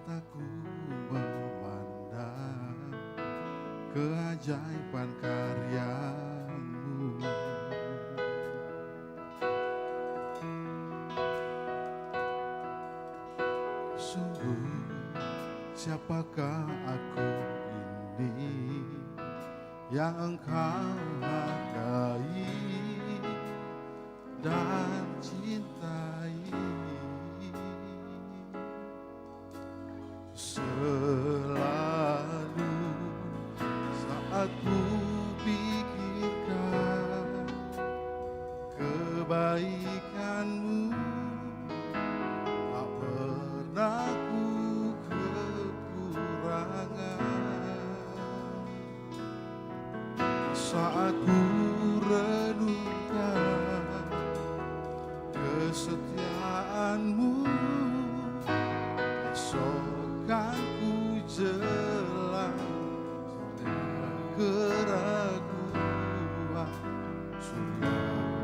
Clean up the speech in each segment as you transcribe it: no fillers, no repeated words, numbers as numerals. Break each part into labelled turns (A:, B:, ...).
A: mataku memandang keajaiban karya-Mu. Sungguh siapakah aku ini yang Engkau hargai dan cintai. Selalu saat ku pikirkan kebaikan-Mu, tak pernah ku kekurangan. Saat ku renungkan kesetiaan-Mu, esok kan ku jelang keraguan, Surya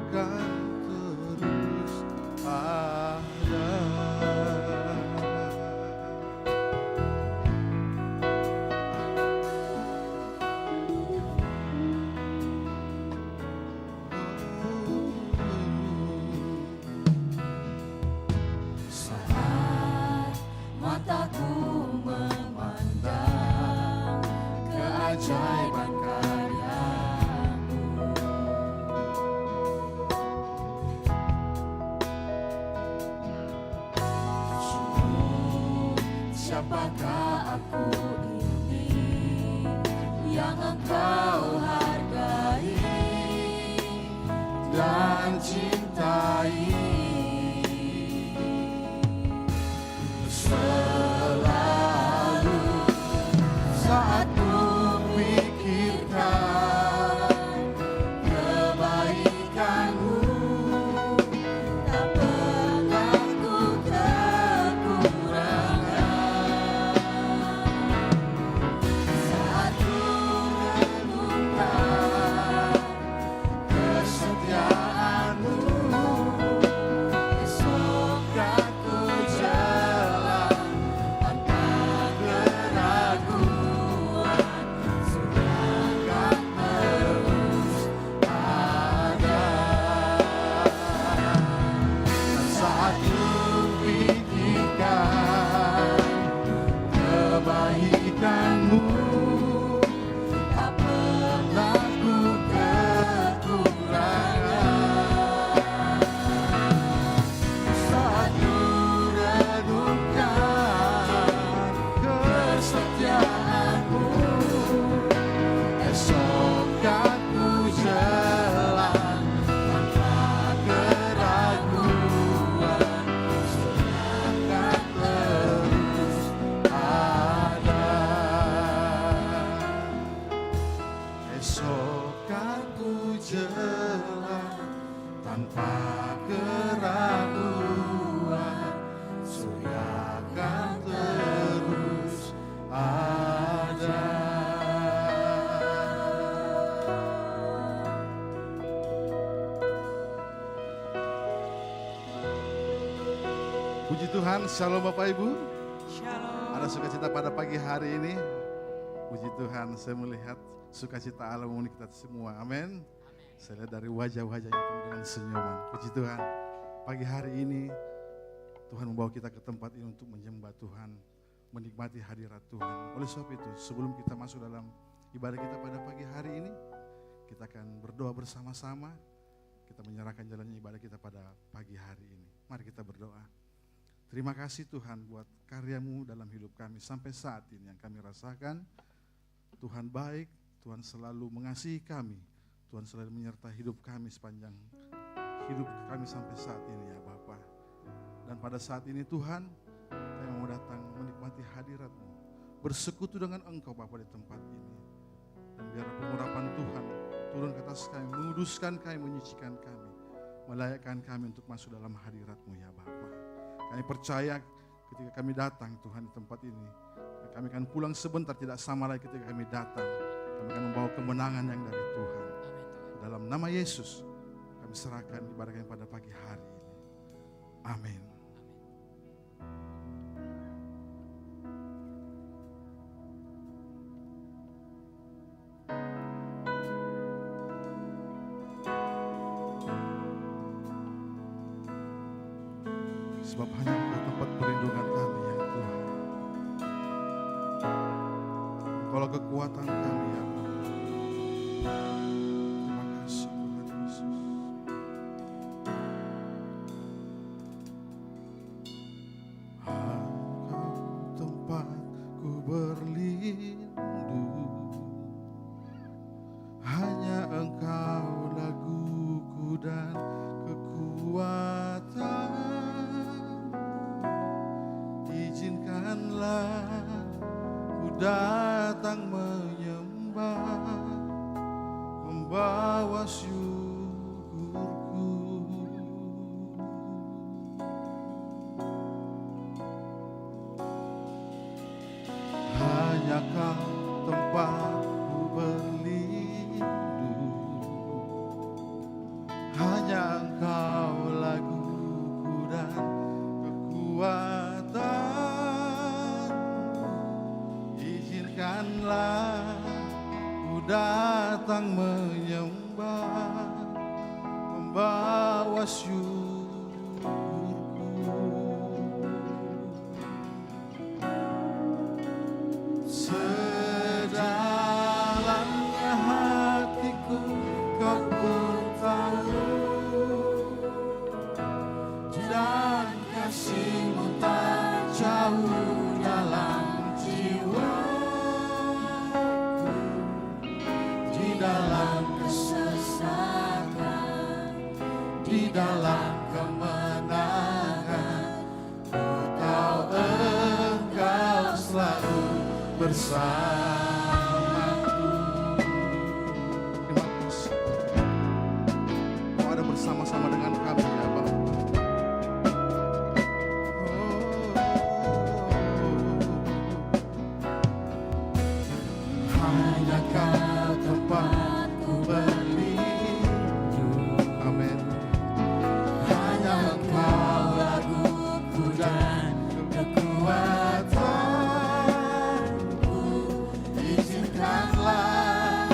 A: kan terus ada.
B: Saat mataku memandang keajaiban karya-Mu, sungguh siapakah aku ini yang Engkau hargai dan cintai.
A: Selalu saat ku pikirkan kebaikan-Mu,
B: Tak pernah ku kekurangan. Saat ku renungkan
A: kesetiaan-Mu,
B: esok kan ku jalan tanpa keraguan, Surya kan terus ada.
A: dan saat ku pikirkan kebaikan-Mu,
B: Tak pernah ku kekurangan.
A: saat ku renungkan kesetiaan-Mu, esok kan ku jalan tanpa keraguan, Surya kan terus ada. Esok kan ku jalan tanpa keraguan, Surya kan terus ada. Puji Tuhan, shalom Bapak Ibu.
B: Shalom.
A: Ada sukacita pada pagi hari ini. Puji Tuhan, saya melihat sukacita Allah memenuhi kita semua. Amin. Saya lihat dari wajah-wajah yang penuh dengan senyuman. Puji Tuhan, pagi hari ini Tuhan membawa kita ke tempat ini untuk menyembah Tuhan, menikmati hadirat Tuhan. Oleh sebab itu, sebelum kita masuk dalam ibadah kita pada pagi hari ini, kita akan berdoa bersama-sama. Kita menyerahkan jalannya ibadah kita pada pagi hari ini. Mari kita berdoa. Terima kasih Tuhan buat karya-Mu dalam hidup kami sampai saat ini yang kami rasakan. Tuhan baik, Tuhan selalu mengasihi kami. Tuhan selalu menyertai hidup kami sepanjang hidup kami sampai saat ini ya Bapa. Dan pada saat ini Tuhan, kami mau datang menikmati hadirat-Mu, bersekutu dengan Engkau Bapa di tempat ini. Dan biar pengurapan Tuhan turun ke atas kami, menguduskan kami, menyucikan kami, melayakkan kami untuk masuk dalam hadirat-Mu ya Bapa. Kami percaya ketika kami datang Tuhan di tempat ini, kami akan pulang sebentar, tidak sama lagi ketika kami datang. Kami akan membawa kemenangan yang dari Tuhan. Dalam nama Yesus, kami serahkan ibadah kami pada pagi hari ini. Amin. sebab hanya Engkau tempat perlindungan kami ya Tuhan. Engkaulah kekuatan kami ya Bapa. Terima kasih Tuhan Yesus. Engkau tempatku berlindung, hanya Engkau laguku dan kekuatan. Izinkanlah ku datang menyembah, membawa syukurku. Hanya Kau tempatku berlindung, hanya Engkau laguku dan kekuatan. Izinkanlah ku datang menyembah, membawa syukurku. Sedalamnya hatiku Kau pun tahu, dan kasih-Mu tak jauh dalam jiwaku. Di dalam kesesakan, di dalam kemenangan, ku tahu Engkau selalu bersamaku. Terima kasih. Kau ada bersama-sama dengan kami ya Bapa. Hanya Kau tempatku berlindung. Amin. Hanya Engkau laguku dan kekuatanku. Izinkanlah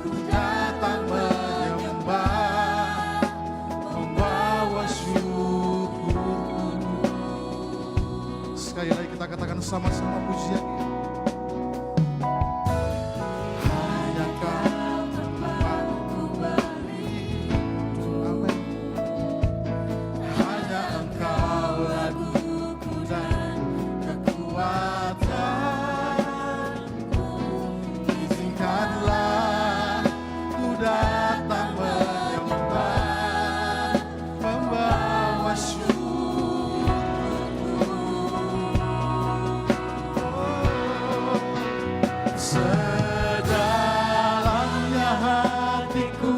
A: ku datang menyembah, membawa syukurku. Sekali lagi kita katakan sama-sama pujian ini. Hanya Kau tempatku berlindung. Amin. Hanya Engkau laguku dan kekuatanku. Izinkanlah ku datang menyembah, membawa syukurku. Sedalamnya hatiku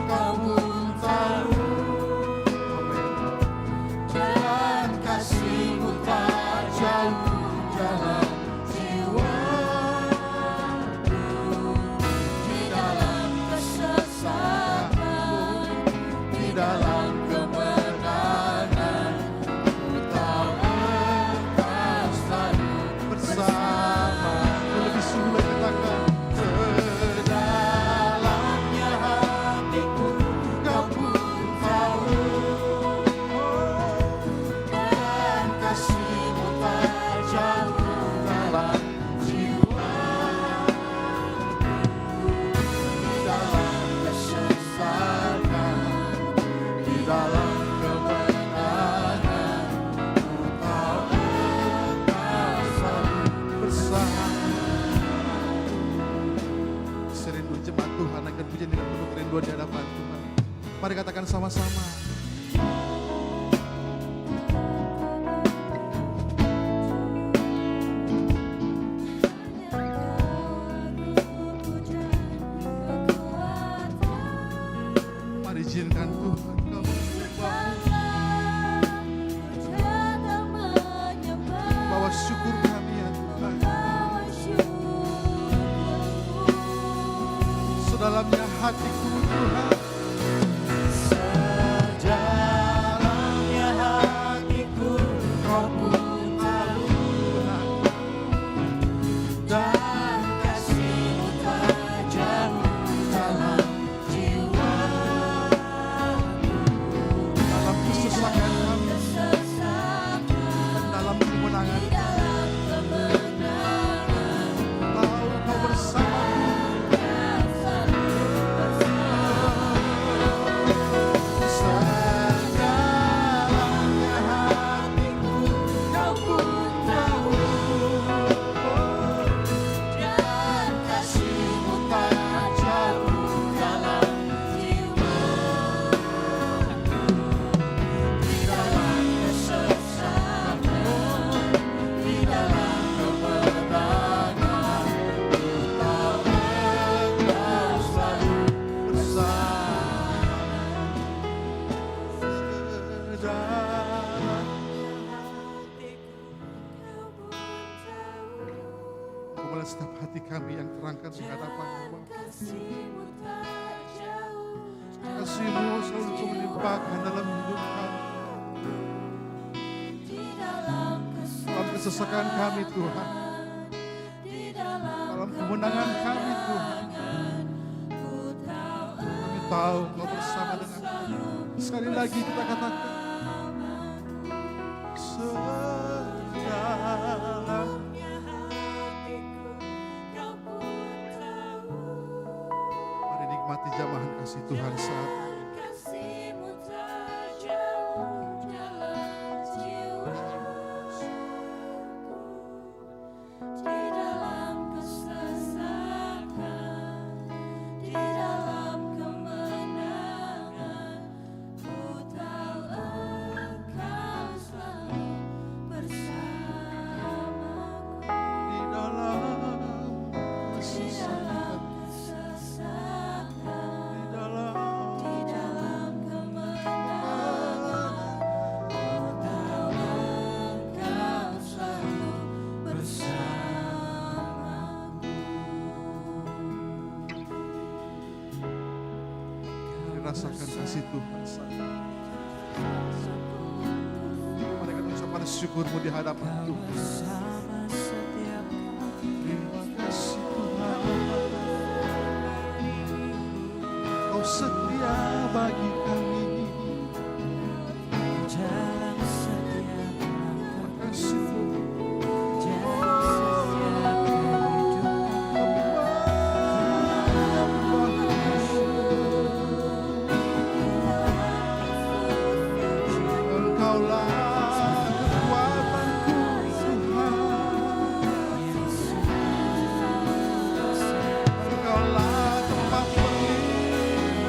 A: Kau pun tahu, dan kasih-Mu tak jauh dalam jiwaku. Di dalam kesesakan, di dalam kemenangan, ku tahu Engkau selalu bersama. Lebih sulit katakan, sedalamnya hatiku Kau pun tahu, dan kasih-Mu tak jauh dalam jiwaku. Di dalam kesesakan, di dalam kemenangan, ku tahu Engkau selalu bersama. Serindu jemaat Tuhan akan pujian dengan penuh kerinduan di hadapan Tuhan. Mari katakan sama-sama. Mari izinkan Tuhan Kau bawa syukur kami ya Tuhan. Sedalamnya hatiku Tuhan, sedalamnya hatiku Kau pun tahu, dan kasih-Mu tak jauh dalam jiwaku. Dalam kesesakan kami, dalam setiap hati kami yang terangkat di hadapan-Mu Bapa.
B: kasih-Mu tak jauh
A: Kasih-Mu selalu Kau melimpahkan dalam hidup kami,
B: di dalam
A: dalam kesesakan kami Tuhan,
B: di dalam
A: dalam kemenangan kami Tuhan.
B: ku tahu
A: Kami tahu Kau bersama dengan kami. Sekali lagi kita katakan, sedalam.
B: hatiku Kau pun tahu.
A: Mari nikmati jamahan kasih Tuhan saat ini.
B: Kasih-Mu tak jauh dalam jiwaku, di dalam kesesakan, di dalam kemenangan, ku tahu Engkau selalu bersamaku.
A: Di dalam
B: Di
A: kesesakan,
B: dalam kesesakan,
A: di dalam
B: di dalam kemenangan, ku tahu Engkau selalu bersamaku.
A: Mari rasakan kasih Tuhan saat ini. Mari kita ucapkan syukur-Mu di hadapan Tuhan.
B: Bersama setiap kami,
A: Terima kasih Tuhan, Kau setia bagi kami.
B: dalam setiap langkah,
A: Terima kasih Tuhan.
B: dalam setiap kehidupan.
A: Engkaulah kekuatanku Tuhan. Engkaulah tempat berlindung.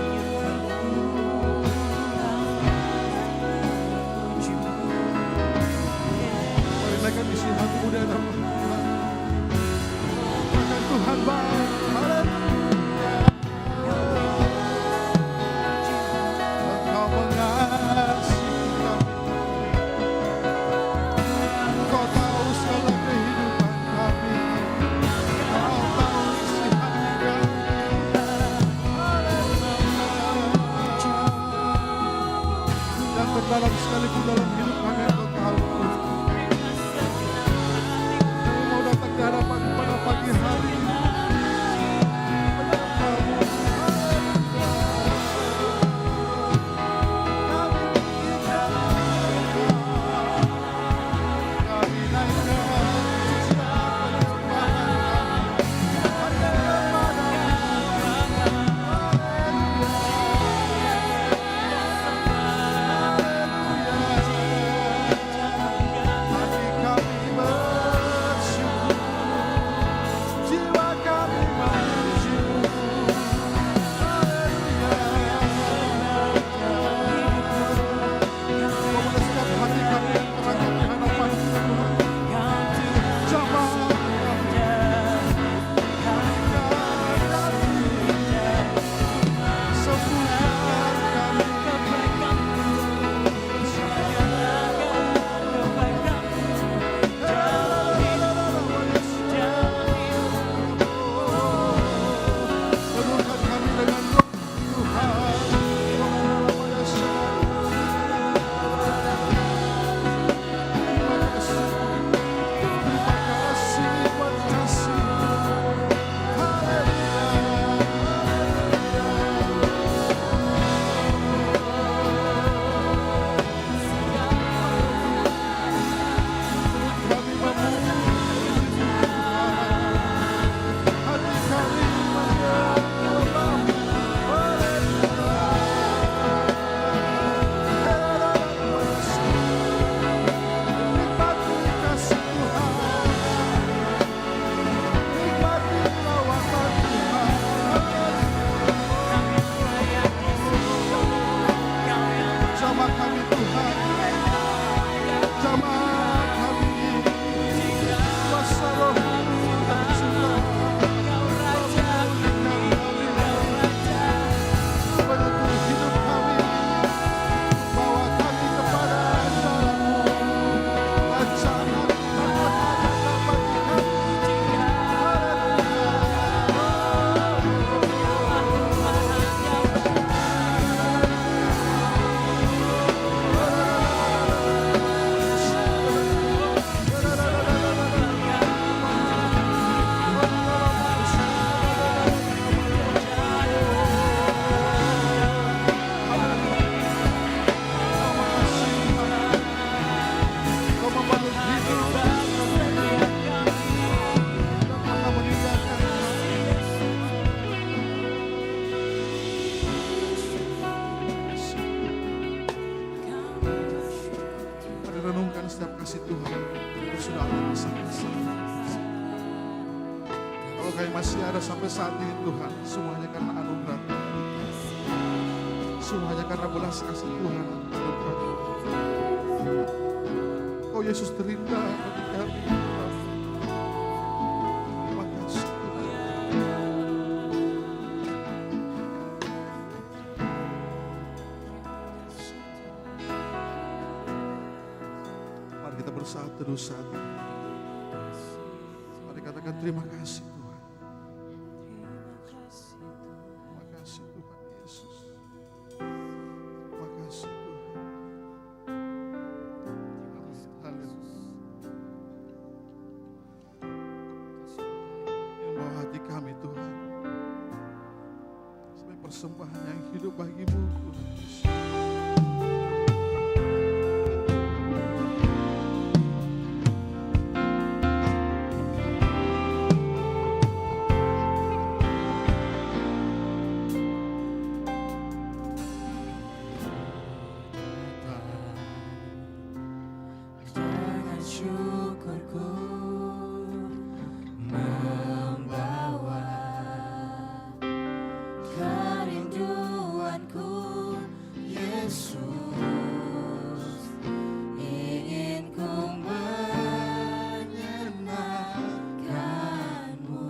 A: sudah alami sampai saat ini. Kalau kami masih ada sampai saat ini Tuhan, semuanya karena anugerah Tuhan. Semuanya karena belas kasih Tuhan. Anugerah Tuhan. Oh Yesus terindah bagi kami. Terima kasih Tuhan. Mari kita bersatu terus saat ini. Mari katakan terima kasih Tuhan. Terima kasih Tuhan Yesus. Terima kasih Tuhan. Haleluya. Yang bawa hati kami Tuhan sebagai persembahan yang hidup bagimu Tuhan Yesus.
B: Dengan syukurku membawa kerinduanku, Yesus, ingin ku menyenangkanmu.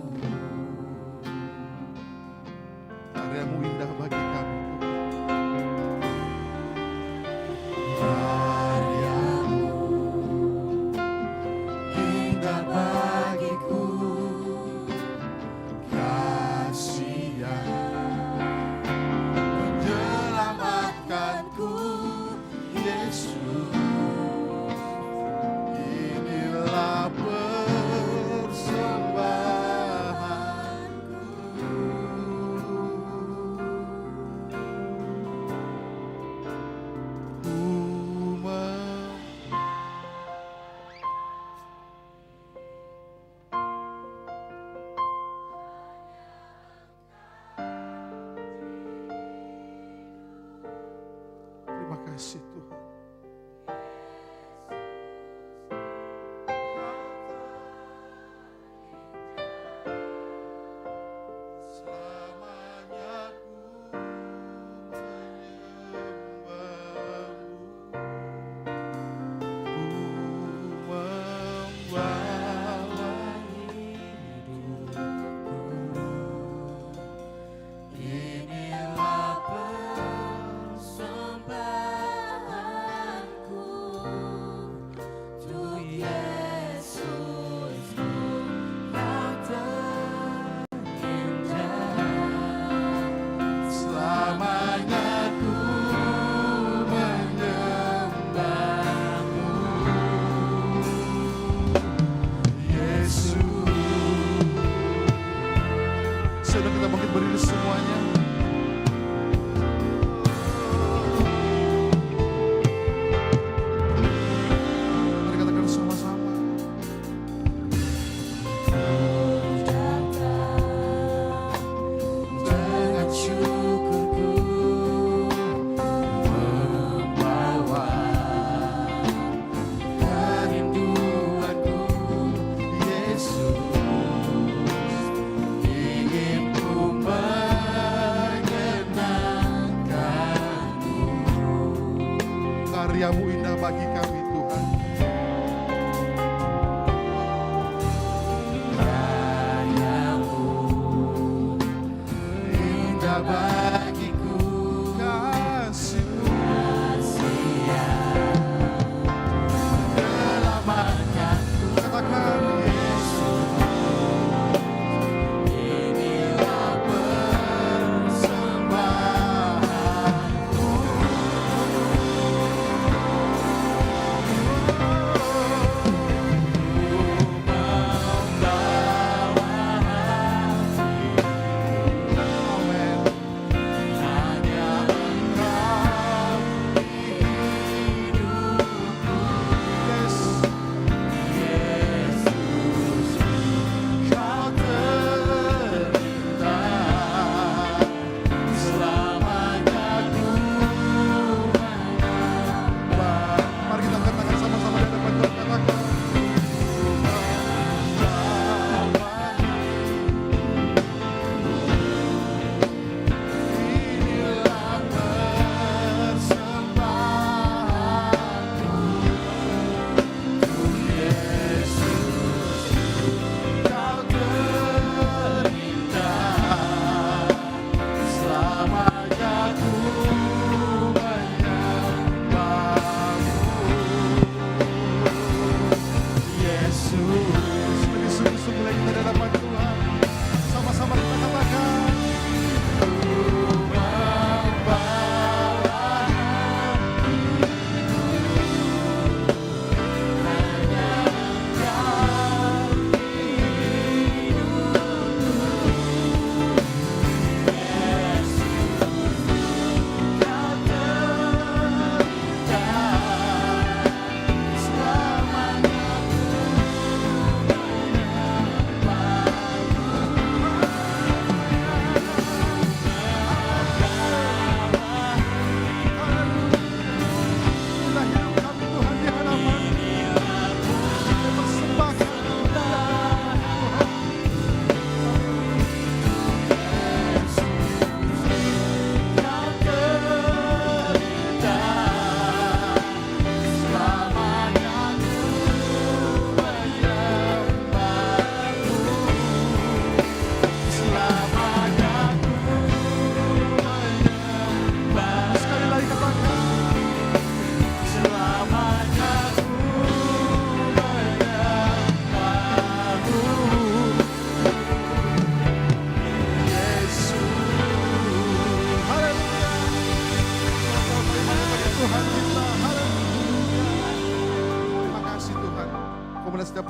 A: Karyamu indah bagi kami Tuhan.
B: Karyamu indah bagiku,
A: Kasih yang menyelamatkanku, Yesus. Inilah terima kasih Tuhan. Selamanya ku menyembahmu, ku membawa
B: inilah persembahan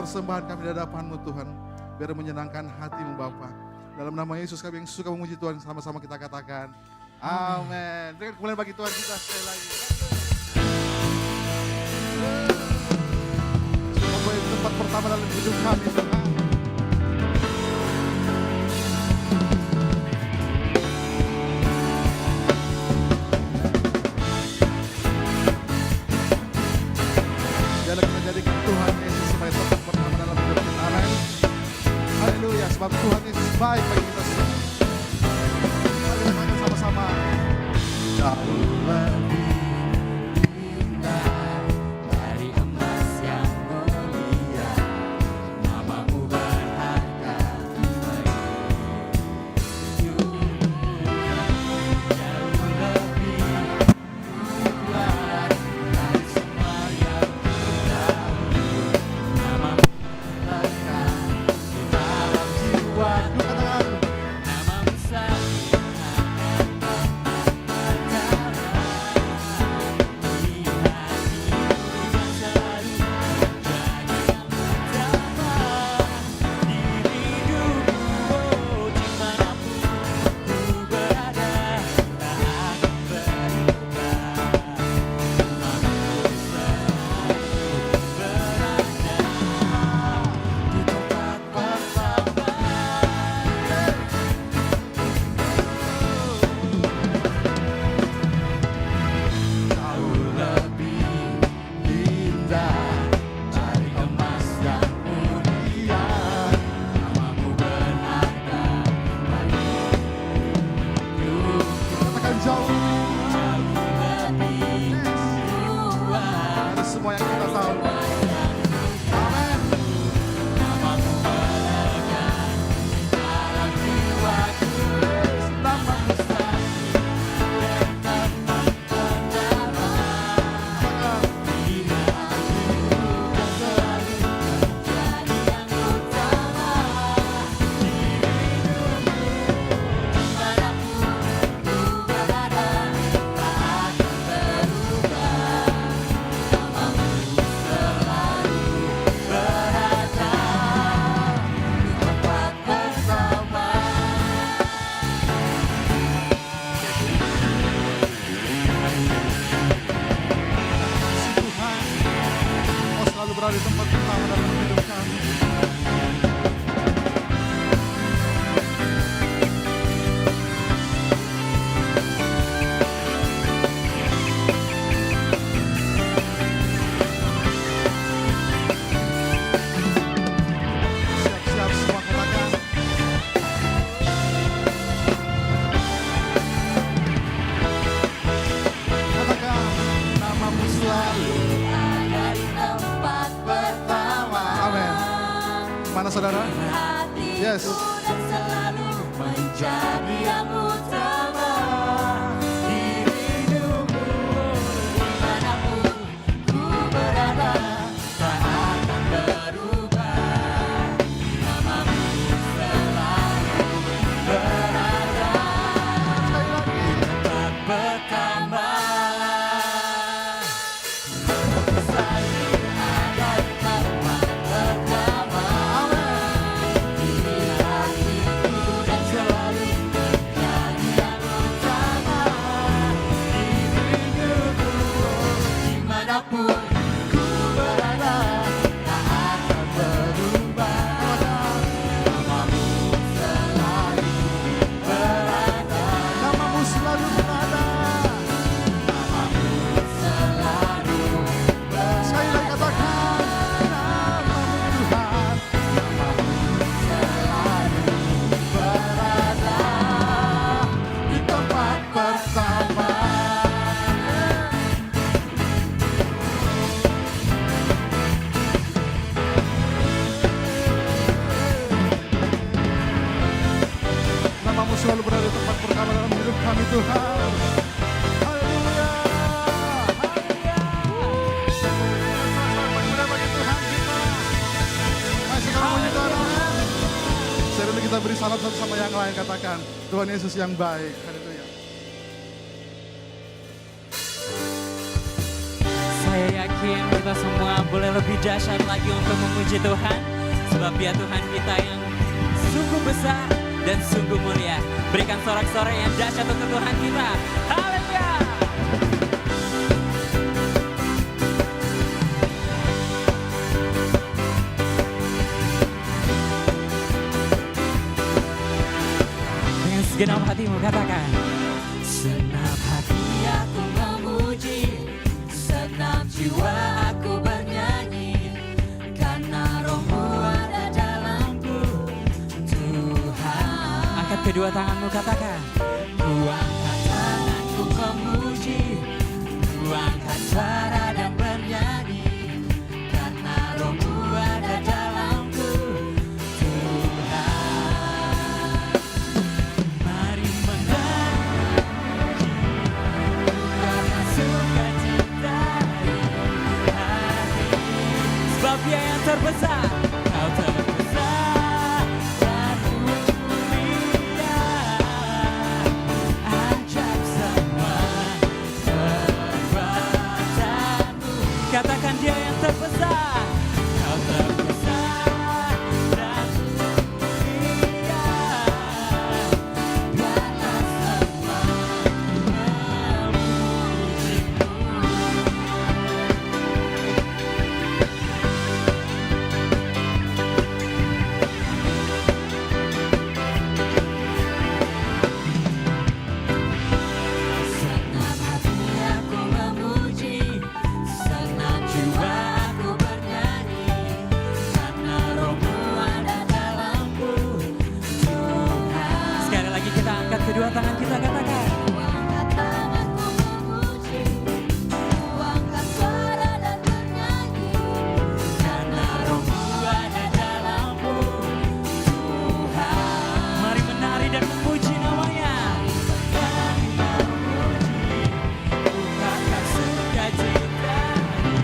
A: persembahan kami di hadapan-Mu Tuhan. Biar menyenangkan hati-Mu Bapa. Dalam nama Yesus kami yang suka memuji Tuhan, sama-sama kita katakan amin. Berikan kemuliaan bagi Tuhan kita sekali lagi. Semoga ini tempat pertama dalam hidup kami Tuhan. Biarlah kita jadikan Tuhan Yesus sebagai tempat pertama dalam hidup kita. Amin. Haleluya, sebab Tuhan Yesus baik bagi kita semua. Mari kita katakan sama-sama.
B: Jauh lebih indah dari emas yang mulia, namamu berharga bagi dunia. Jauh lebih luar dari semua yang ku tahu, namamu lekat di dalam jiwa. Namamu sakit
A: berada di tempat pertama dalam hidup kami. Siap-siap semua katakan. Katakan, namamu selalu
B: ada di tempat pertama.
A: Amin. Mana saudara? Yes.
B: Dan selalu menjadi yang utama di hidupku. Dimanapun ku berada, tak akan berubah. Namamu selalu berada di tempat pertama. Selalu ada di tempat pertama. Di hatiku dan selalu menjadi yang utama di hidupku. Dimanapun ku berada, tak akan berubah. Namamu selalu berada.
A: Namamu selalu berada.
B: Namamu selalu berada.
A: Sekali lagi katakan, namamu Tuhan.
B: Selalu berada
A: Di tempat pertama. Namamu selalu berada di tempat pertama dalam hidup kami Tuhan. Haleluya. Haleluya. Bagi Tuhan kita. Mari sekarang memuji Tuhan. Amin. Sebelum kita beri salam satu sama yang lain, katakan Tuhan Yesus yang baik. Haleluya.
B: Saya yakin
C: yakin kita semua boleh lebih dahsyat lagi untuk memuji Tuhan. Sebab dia Tuhan kita yang sungguh besar dan sungguh mulia. Berikan sorak-sorai yang dahsyat untuk Tuhan kita. Haleluya. Dengan segenap hatimu katakan.
B: Senap hati aku memuji, senap jiwa aku bernyanyi, karena Roh-Mu ada dalamku, Tuhan.
C: Angkat kedua tanganmu katakan.
B: Ku angkat tanganku memuji, ku angkat suara dan bernyanyi, karena Roh-Mu ada dalamku, Tuhan. Mari menyanyi, karena sukacita di hati.
C: Sebab dia yang terbesar.
B: Kau terbesar dan mulia, ajaib semua perbuatanmu.
C: Katakan dia yang terbesar.
B: Kau terbesar dan mulia, biarlah semua memuji-Mu. Senap hati aku memuji, senap jiwa aku bernyanyi, karena Roh-Mu ada dalamku, Tuhan.
C: Sekali lagi kita angkat kedua tangan kita katakan.
B: Ku angkat tanganku memuji, ku angkat suara dan bernyanyi, karena Roh-Mu ada dalamku, Tuhan.
C: Mari menari dan memuji namanya.
B: Menari dan memuji, ungkapkan sukacita di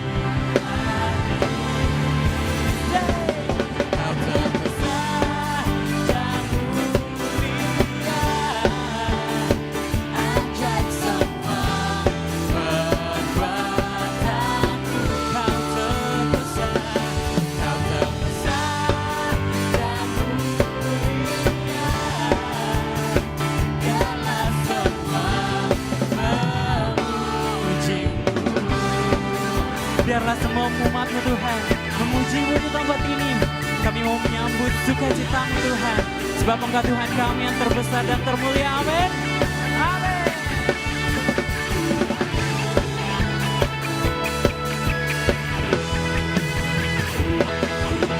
B: hati. Kau terbesar dan mulia, ajaib semua perbuatanmu. Kau terbesar dan mulia, biarlah semua memuji-Mu.
C: Biarlah semua umat-Mu Tuhan memuji-Mu di tempat ini. Kami mau menyambut sukacita-Mu Tuhan. Sebab Engkau Tuhan kami yang terbesar dan termulia. Amin. Amin.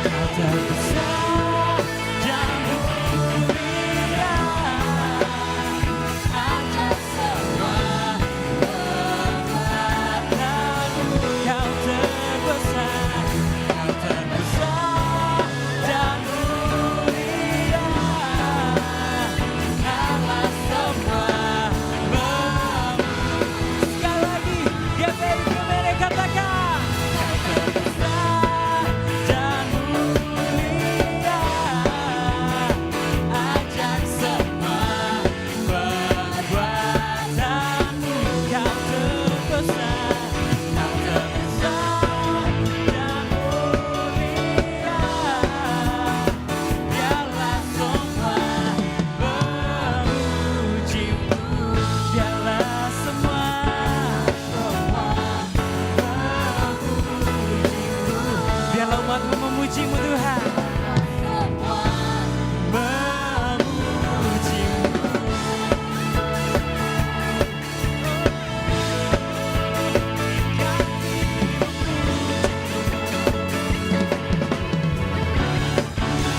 B: Kau terbesar dan mulia, ajaib semua perbuatanmu.
C: Kau terbesar.
B: Kau terbesar dan mulia, biarlah semua memuji.
C: Sekali lagi. GPI Primere katakan.
B: Kau terbesar dan mulia, ajaib semua perbuatanmu.
C: Kau terbesar.
B: Kau terbesar dan mulia, biarlah semua memuji-Mu.
C: Biarlah semua. Biarlah umat-Mu memuji-Mu Tuhan.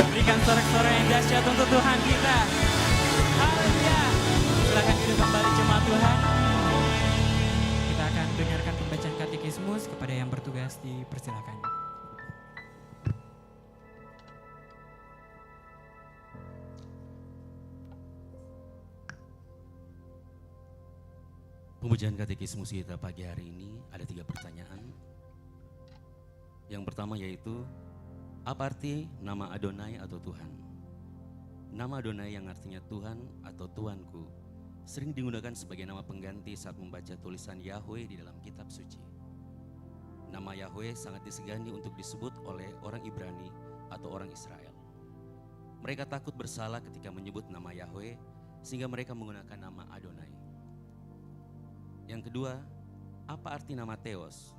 C: Berikan sorak-sorai yang dahsyat untuk Tuhan kita. Haleluya. Silakan duduk kembali jemaat Tuhan. Kita akan dengarkan pembacaan katekismus. Kepada yang bertugas dipersilakan.
D: Pembacaan katekismus kita pagi hari ini ada 3 pertanyaan. Yang pertama yaitu, apa arti nama Adonai atau Tuhan? Nama Adonai yang artinya Tuhan atau Tuanku sering digunakan sebagai nama pengganti saat membaca tulisan Yahweh di dalam kitab suci. nama Yahweh sangat disegani untuk disebut oleh orang Ibrani atau orang Israel. Mereka takut bersalah ketika menyebut nama Yahweh, sehingga mereka menggunakan nama Adonai. Yang kedua, apa arti nama Theos?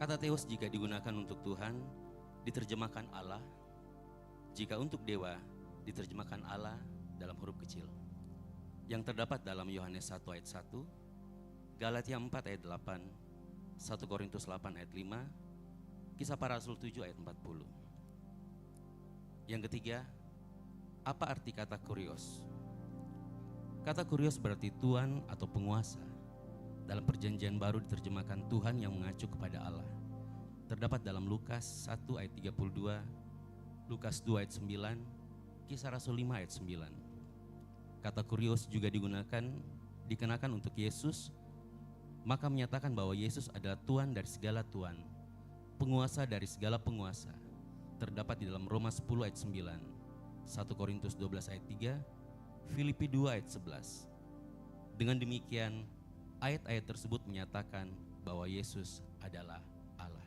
D: Kata Theos jika digunakan untuk Tuhan, diterjemahkan Allah. Jika untuk dewa, diterjemahkan Allah dalam huruf kecil. Yang terdapat dalam Yohanes 1 ayat 1, Galatia 4 ayat 8, 1 Korintus 8 ayat 5, Kisah Para Rasul 7 ayat 40. Yang ketiga, apa arti kata kurios? Kata kurios berarti tuan atau penguasa. Dalam perjanjian baru diterjemahkan Tuhan yang mengacu kepada Allah. Terdapat dalam Lukas 1 ayat 32, Lukas 2 ayat 9, Kisah Rasul 5 ayat 9. Kata kurios juga dikenakan untuk Yesus, maka menyatakan bahwa Yesus adalah Tuan dari segala Tuan, penguasa dari segala penguasa. Terdapat di dalam Roma 10 ayat 9, 1 Korintus 12 ayat 3, Filipi 2 ayat 11. Dengan demikian, ayat-ayat tersebut menyatakan bahwa Yesus adalah Allah.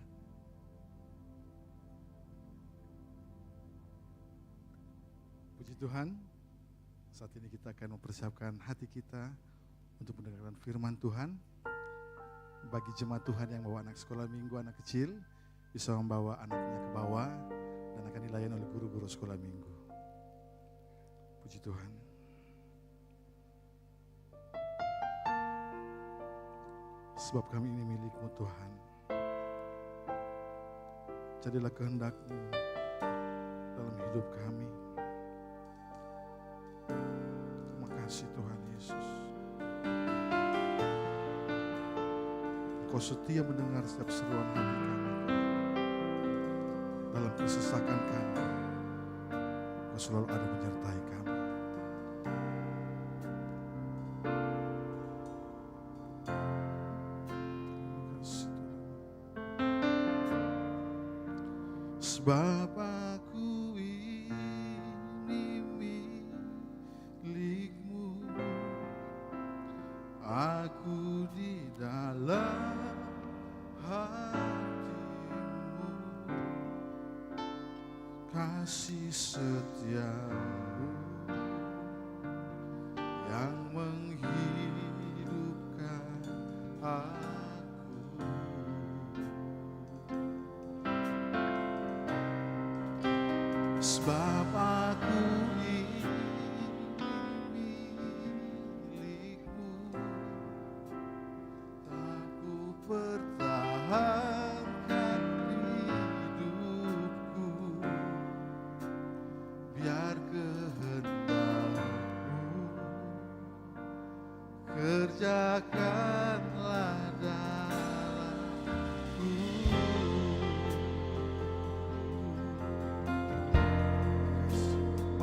A: Puji Tuhan, saat ini kita akan mempersiapkan hati kita untuk mendengarkan firman Tuhan. Bagi jemaat Tuhan yang bawa anak sekolah minggu, anak kecil, bisa membawa anaknya ke bawah dan akan dilayani oleh guru-guru sekolah minggu. Puji Tuhan. Sebab kami ini milik-Mu Tuhan. Jadilah kehendak-Mu dalam hidup kami. Terima kasih Tuhan Yesus. Engkau setia mendengar setiap seruan hati kami. Dalam kesesakan kami, Engkau selalu ada menyertai kami. Sebab aku ini milik-Mu, aku di dalam hati-Mu, kasih setia-Mu yang menghidupkan aku. Sebab aku ini milik-Mu, aku pertahankan hidupku, biar kehendak-Mu kerjakanlah dalamku.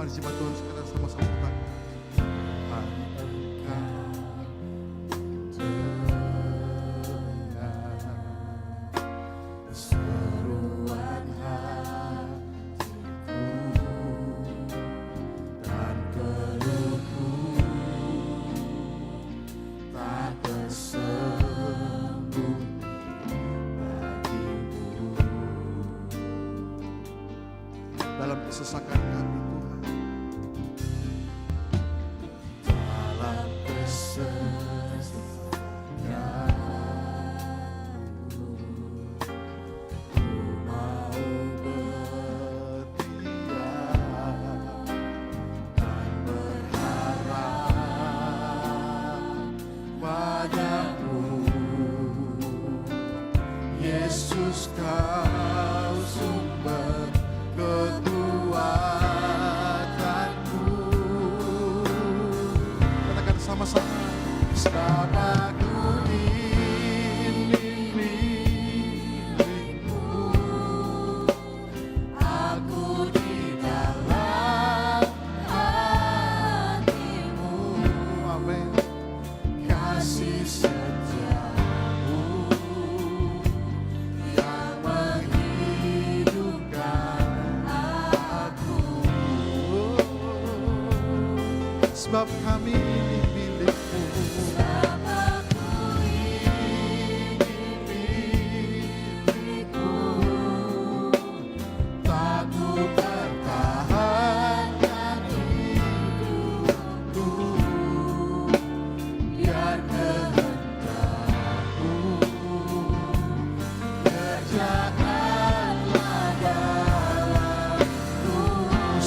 A: Mari jemaat Tuhan sekarang sama-sama kita seruan hatiku dan keluhku tak tersembunyi bagimu. Dalam kesesakan kami Tuhan, dalam kesesakanku, ku mau berdiam dan berharap padamu. Yesus, Kau sumber kekuatanku. Katakan sama-sama. Sebab aku ini milik-Mu, aku di dalam hati-Mu. Amin. Kasih setia-Mu yang menghidupkan aku. Sebab kami ini milik-Mu, sebab aku ini milik-Mu,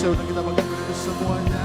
A: Saya undang kita bangkit berdiri semuanya.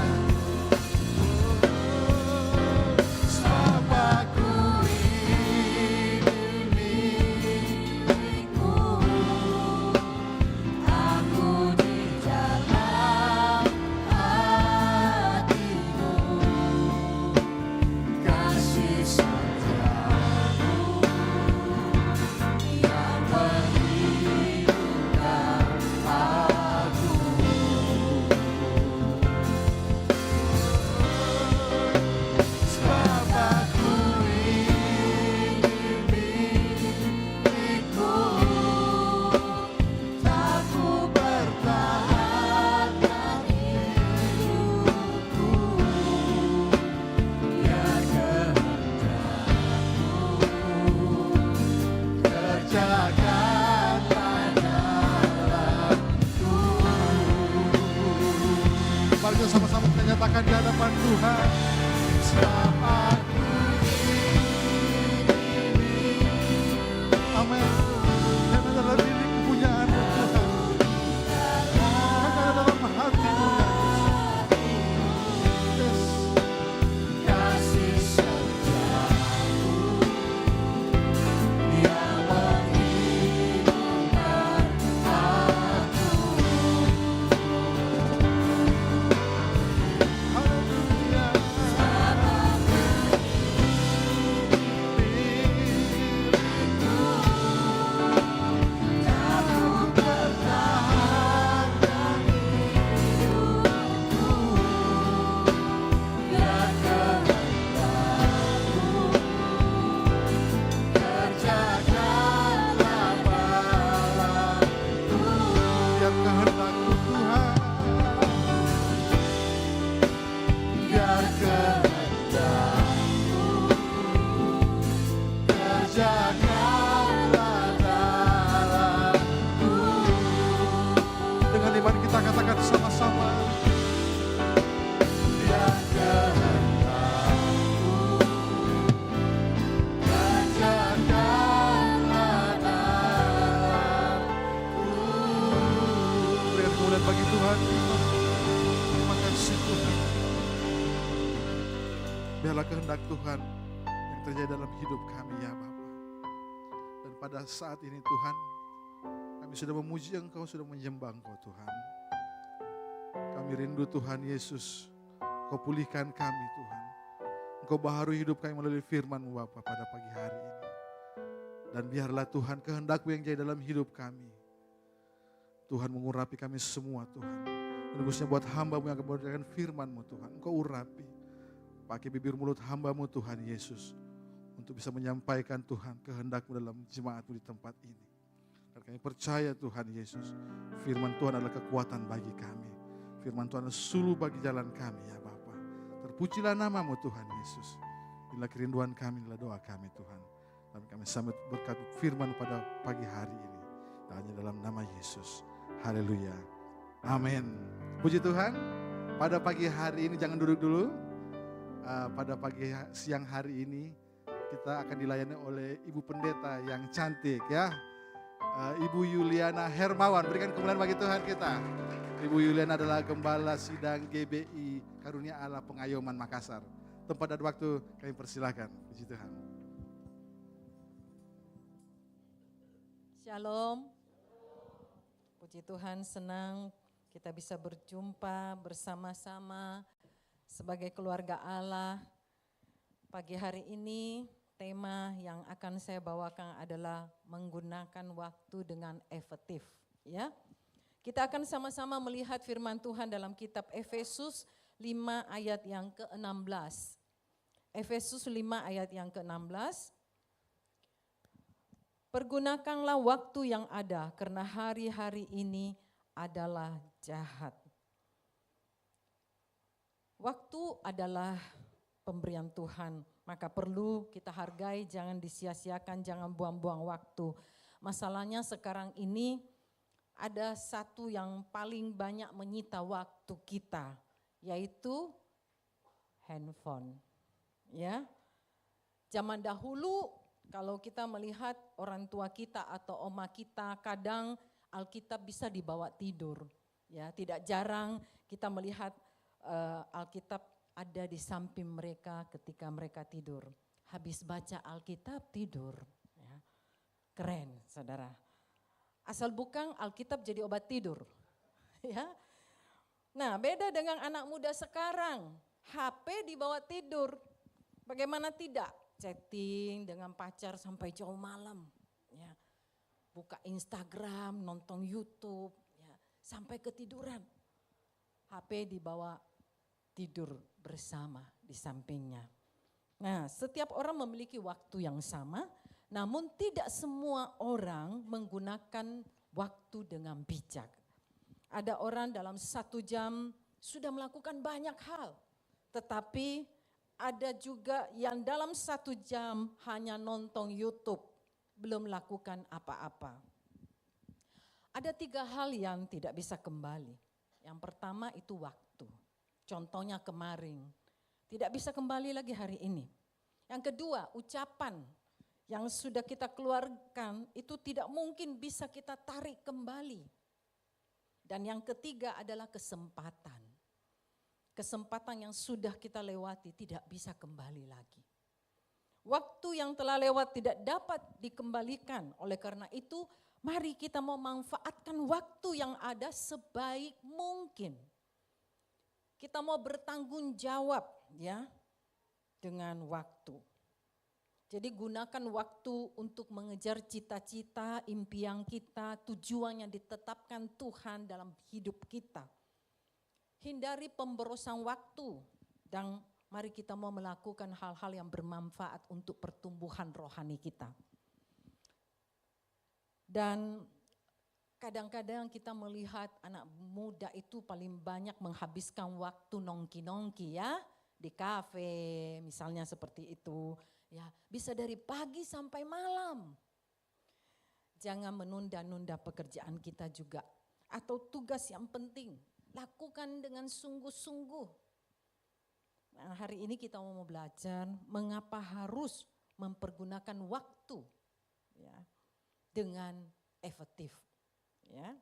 A: Mari kita sama-sama kita nyatakan di hadapan Tuhan. Sebab aku ini. Amin. Karena adalah milik kepunyaan-Mu Tuhan. Karena dalam hati-Mu ya Yesus. Kasih setiamu yang menghidupkan aku. Haleluya. Biar kehendak-Mu Tuhan. Biar kehendak-Mu kerjakanlah dalamku. Dengan iman kita katakan sama-sama. Biar kehendak-Mu kerjakanlah dalamku. Berikan kemuliaan bagi Tuhan. Terima kasih Tuhan. Biarlah kehendak Tuhan yang terjadi dalam hidup kami ya Bapa. Dan pada saat ini Tuhan, kami sudah memuji Engkau, sudah menyembah Engkau Tuhan. Kami rindu Tuhan Yesus, Kau pulihkan kami Tuhan. Engkau baharui hidup kami melalui firman-Mu Bapa pada pagi hari ini. Dan biarlah Tuhan kehendak-Mu yang jadi dalam hidup kami. Tuhan mengurapi kami semua Tuhan. Dan khususnya buat hamba-Mu yang akan memberikan firman-Mu Tuhan. Engkau urapi. Pakai bibir mulut hamba-Mu Tuhan Yesus. Untuk bisa menyampaikan Tuhan kehendak-Mu dalam jemaat-Mu di tempat ini. Dan kami percaya Tuhan Yesus. Firman Tuhan adalah kekuatan bagi kami. Firman Tuhan adalah suluh bagi jalan kami ya Bapa. Terpujilah nama-Mu Tuhan Yesus. Inilah kerinduan kami, inilah doa kami Tuhan. Dan kami sambut berkat firman pada pagi hari ini. Dan hanya dalam nama Yesus. Haleluya. Amin. Puji Tuhan. Pada pagi hari ini jangan duduk dulu. Pada siang hari ini kita akan dilayani oleh Ibu Pendeta yang cantik ya. Ibu Yuliana Hermawan. Berikan kemuliaan bagi Tuhan kita. Ibu Yuliana adalah Gembala Sidang GBI Karunia Allah Pengayoman Makassar. Tempat dan waktu kami persilahkan. Puji Tuhan.
E: Shalom. Puji Tuhan, senang kita bisa berjumpa bersama-sama sebagai keluarga Allah. Pagi hari ini tema yang akan saya bawakan adalah menggunakan waktu dengan efektif. Ya, kita akan sama-sama melihat firman Tuhan dalam kitab Efesus 5 ayat yang ke-16. Efesus 5 ayat yang ke-16. Pergunakanlah waktu yang ada karena hari-hari ini adalah jahat. Waktu adalah pemberian Tuhan, maka perlu kita hargai, jangan disia-siakan, jangan buang-buang waktu. Masalahnya sekarang ini ada satu yang paling banyak menyita waktu kita, yaitu handphone. Ya, zaman dahulu kalau kita melihat orang tua kita atau oma kita, kadang Alkitab bisa dibawa tidur. Ya, tidak jarang kita melihat Alkitab ada di samping mereka ketika mereka tidur. Habis baca Alkitab tidur. Ya. Keren, saudara. Asal bukan Alkitab jadi obat tidur. Ya. Nah, beda dengan anak muda sekarang. HP dibawa tidur. Bagaimana tidak? Chatting dengan pacar sampai jauh malam. Ya. Buka Instagram, nonton YouTube, ya. Sampai ketiduran. HP dibawa tidur bersama di sampingnya. Nah, setiap orang memiliki waktu yang sama, namun tidak semua orang menggunakan waktu dengan bijak. Ada orang dalam 1 jam sudah melakukan banyak hal, tetapi ada juga yang dalam 1 jam hanya nonton YouTube, belum melakukan apa-apa. Ada 3 hal yang tidak bisa kembali. Yang pertama itu waktu. Contohnya kemarin, tidak bisa kembali lagi hari ini. Yang kedua, ucapan yang sudah kita keluarkan itu tidak mungkin bisa kita tarik kembali. Dan yang ketiga adalah kesempatan. Kesempatan yang sudah kita lewati tidak bisa kembali lagi. Waktu yang telah lewat tidak dapat dikembalikan. Oleh karena itu, mari kita memanfaatkan waktu yang ada sebaik mungkin. Kita mau bertanggung jawab ya dengan waktu. Jadi gunakan waktu untuk mengejar cita-cita, impian kita, tujuan yang ditetapkan Tuhan dalam hidup kita. Hindari pemborosan waktu dan mari kita mau melakukan hal-hal yang bermanfaat untuk pertumbuhan rohani kita. Dan kadang-kadang kita melihat anak muda itu paling banyak menghabiskan waktu nongki-nongki ya. Di kafe misalnya seperti itu. Ya, bisa dari pagi sampai malam. Jangan menunda-nunda pekerjaan kita juga. Atau tugas yang penting. Lakukan dengan sungguh-sungguh. Nah, hari ini kita mau belajar mengapa harus mempergunakan waktu ya, dengan efektif. Ya.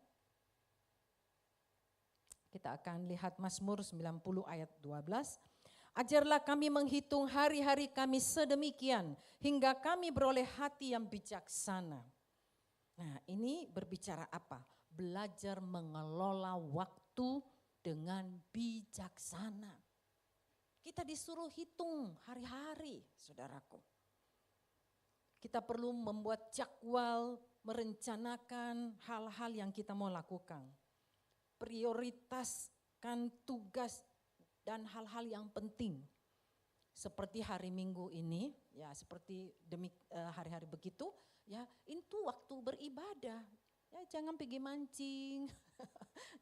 E: Kita akan lihat Mazmur 90 ayat 12. Ajarlah kami menghitung hari-hari kami sedemikian hingga kami beroleh hati yang bijaksana. Nah, ini berbicara apa? Belajar mengelola waktu dengan bijaksana. Kita disuruh hitung hari-hari, saudaraku. Kita perlu membuat jadwal, merencanakan hal-hal yang kita mau lakukan. Prioritaskan tugas dan hal-hal yang penting. Seperti hari Minggu ini, ya seperti demi hari-hari begitu, ya itu waktu beribadah. Ya jangan pergi mancing.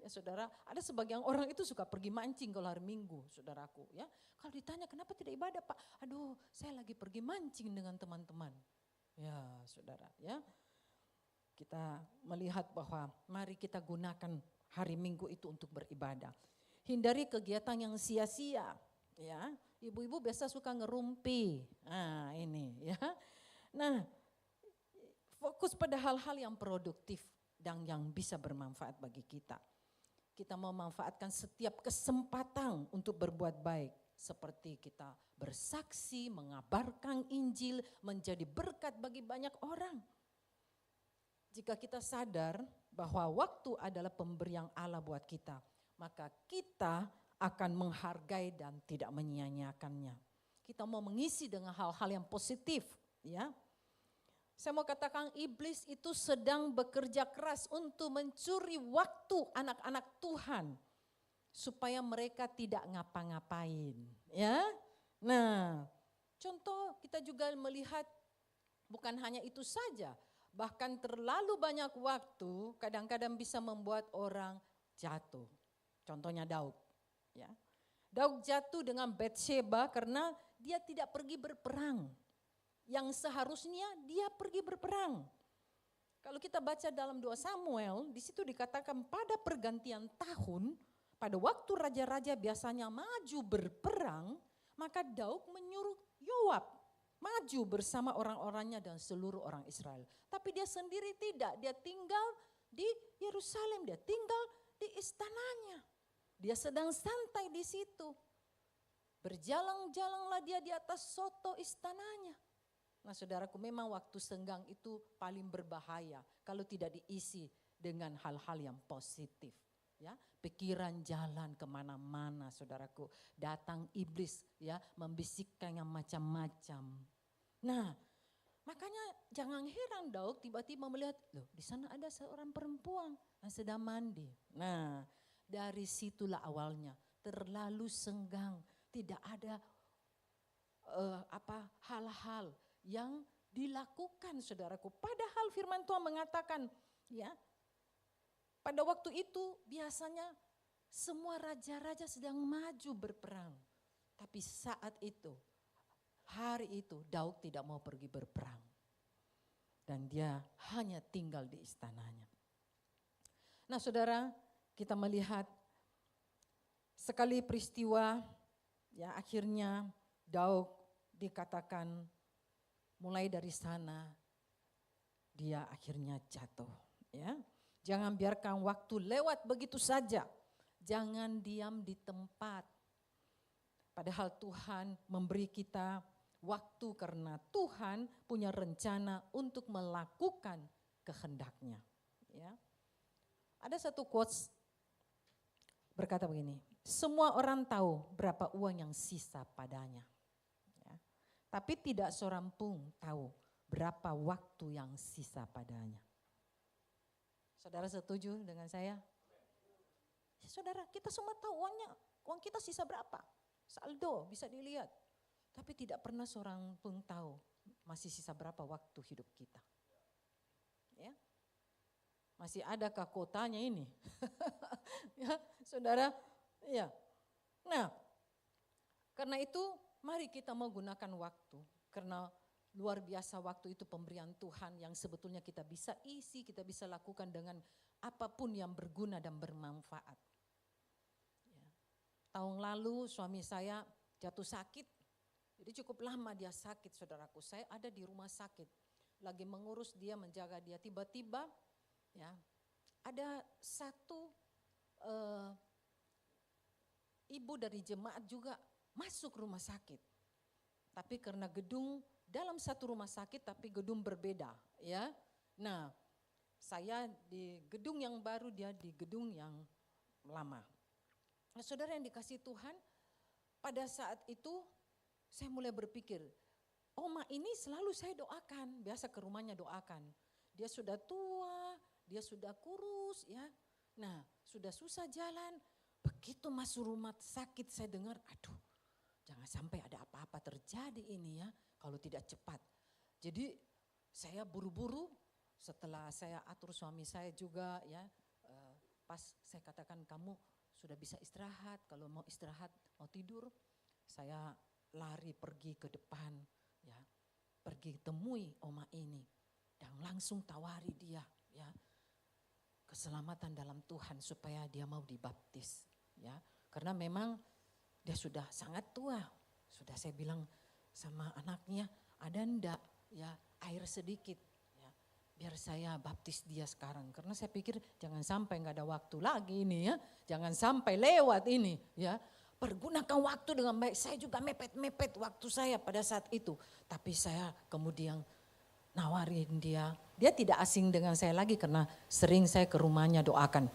E: Ya saudara, ada sebagian orang itu suka pergi mancing kalau hari Minggu, saudaraku. Ya, kalau ditanya kenapa tidak ibadah Pak? Aduh, saya lagi pergi mancing dengan teman-teman. Ya saudara, ya. Kita melihat bahwa mari kita gunakan hari Minggu itu untuk beribadah. Hindari kegiatan yang sia-sia, ya. Ibu-ibu biasa suka ngerumpi. Nah, ini ya. Nah, fokus pada hal-hal yang produktif dan yang bisa bermanfaat bagi kita. Kita memanfaatkan setiap kesempatan untuk berbuat baik. Seperti kita bersaksi, mengabarkan Injil, menjadi berkat bagi banyak orang. Jika kita sadar bahwa waktu adalah pemberian Allah buat kita, maka kita akan menghargai dan tidak menyia-nyiakannya. Kita mau mengisi dengan hal-hal yang positif, ya. Saya mau katakan iblis itu sedang bekerja keras untuk mencuri waktu anak-anak Tuhan supaya mereka tidak ngapa-ngapain, ya. Nah, contoh kita juga melihat bukan hanya itu saja, bahkan terlalu banyak waktu kadang-kadang bisa membuat orang jatuh. Contohnya Daud, ya. Daud jatuh dengan Batsheba karena dia tidak pergi berperang. Yang seharusnya dia pergi berperang. Kalau kita baca dalam 2 Samuel, di situ dikatakan pada pergantian tahun, pada waktu raja-raja biasanya maju berperang, maka Daud menyuruh Yoab maju bersama orang-orangnya dan seluruh orang Israel. Tapi dia sendiri tidak, dia tinggal di Yerusalem, dia tinggal di istananya. Dia sedang santai di situ. Berjalan-jalanlah dia di atas soto istananya. Nah saudaraku, memang waktu senggang itu paling berbahaya kalau tidak diisi dengan hal-hal yang positif. Ya, pikiran jalan kemana-mana saudaraku. Datang iblis ya, membisikkan yang macam-macam. Nah makanya jangan heran Daud tiba-tiba melihat, loh di sana ada seorang perempuan yang sedang mandi. Nah dari situlah awalnya, terlalu senggang, tidak ada hal-hal yang dilakukan saudaraku. Padahal firman Tuhan mengatakan ya, pada waktu itu biasanya semua raja-raja sedang maju berperang. Tapi saat itu, hari itu Daud tidak mau pergi berperang. Dan dia hanya tinggal di istananya. Nah saudara, kita melihat sekali peristiwa ya akhirnya Daud dikatakan mulai dari sana dia akhirnya jatuh ya. Jangan biarkan waktu lewat begitu saja. Jangan diam di tempat. Padahal Tuhan memberi kita waktu karena Tuhan punya rencana untuk melakukan kehendak-Nya. Ya. Ada satu quotes berkata begini, semua orang tahu berapa uang yang sisa padanya. Ya. Tapi tidak seorang pun tahu berapa waktu yang sisa padanya. Saudara setuju dengan saya? Ya, saudara, kita semua tahu uang kita sisa berapa. Saldo bisa dilihat. Tapi tidak pernah seorang pun tahu masih sisa berapa waktu hidup kita. Ya. Masih adakah kotanya ini? Ya, saudara, ya. Nah, karena itu mari kita mau gunakan waktu. Karena luar biasa waktu itu pemberian Tuhan yang sebetulnya kita bisa isi, kita bisa lakukan dengan apapun yang berguna dan bermanfaat. Ya. Tahun lalu suami saya jatuh sakit, jadi cukup lama dia sakit saudaraku. Saya ada di rumah sakit, lagi mengurus dia, menjaga dia. Tiba-tiba ya ada satu ibu dari jemaat juga masuk rumah sakit. Tapi karena gedung dalam satu rumah sakit tapi gedung berbeda ya. Nah, saya di gedung yang baru, dia di gedung yang lama. Nah, saudara yang dikasihi Tuhan, pada saat itu saya mulai berpikir, oma ini selalu saya doakan, biasa ke rumahnya doakan. Dia sudah tua, dia sudah kurus ya. Nah, sudah susah jalan. Begitu masuk rumah sakit saya dengar, aduh, jangan sampai ada apa-apa terjadi ini ya, kalau tidak cepat. Jadi saya buru-buru, setelah saya atur suami saya juga ya, pas saya katakan kamu sudah bisa istirahat, kalau mau istirahat, mau tidur, saya lari pergi ke depan ya, pergi temui oma ini dan langsung tawari dia ya, keselamatan dalam Tuhan supaya dia mau dibaptis ya, karena memang dia sudah sangat tua. Sudah saya bilang sama anaknya, ada ndak ya air sedikit ya, biar saya baptis dia sekarang. Karena saya pikir jangan sampai nggak ada waktu lagi ini ya, jangan sampai lewat ini ya. Pergunakan waktu dengan baik. Saya juga mepet-mepet waktu saya pada saat itu. Tapi saya kemudian nawarin dia. Dia tidak asing dengan saya lagi karena sering saya ke rumahnya doakan.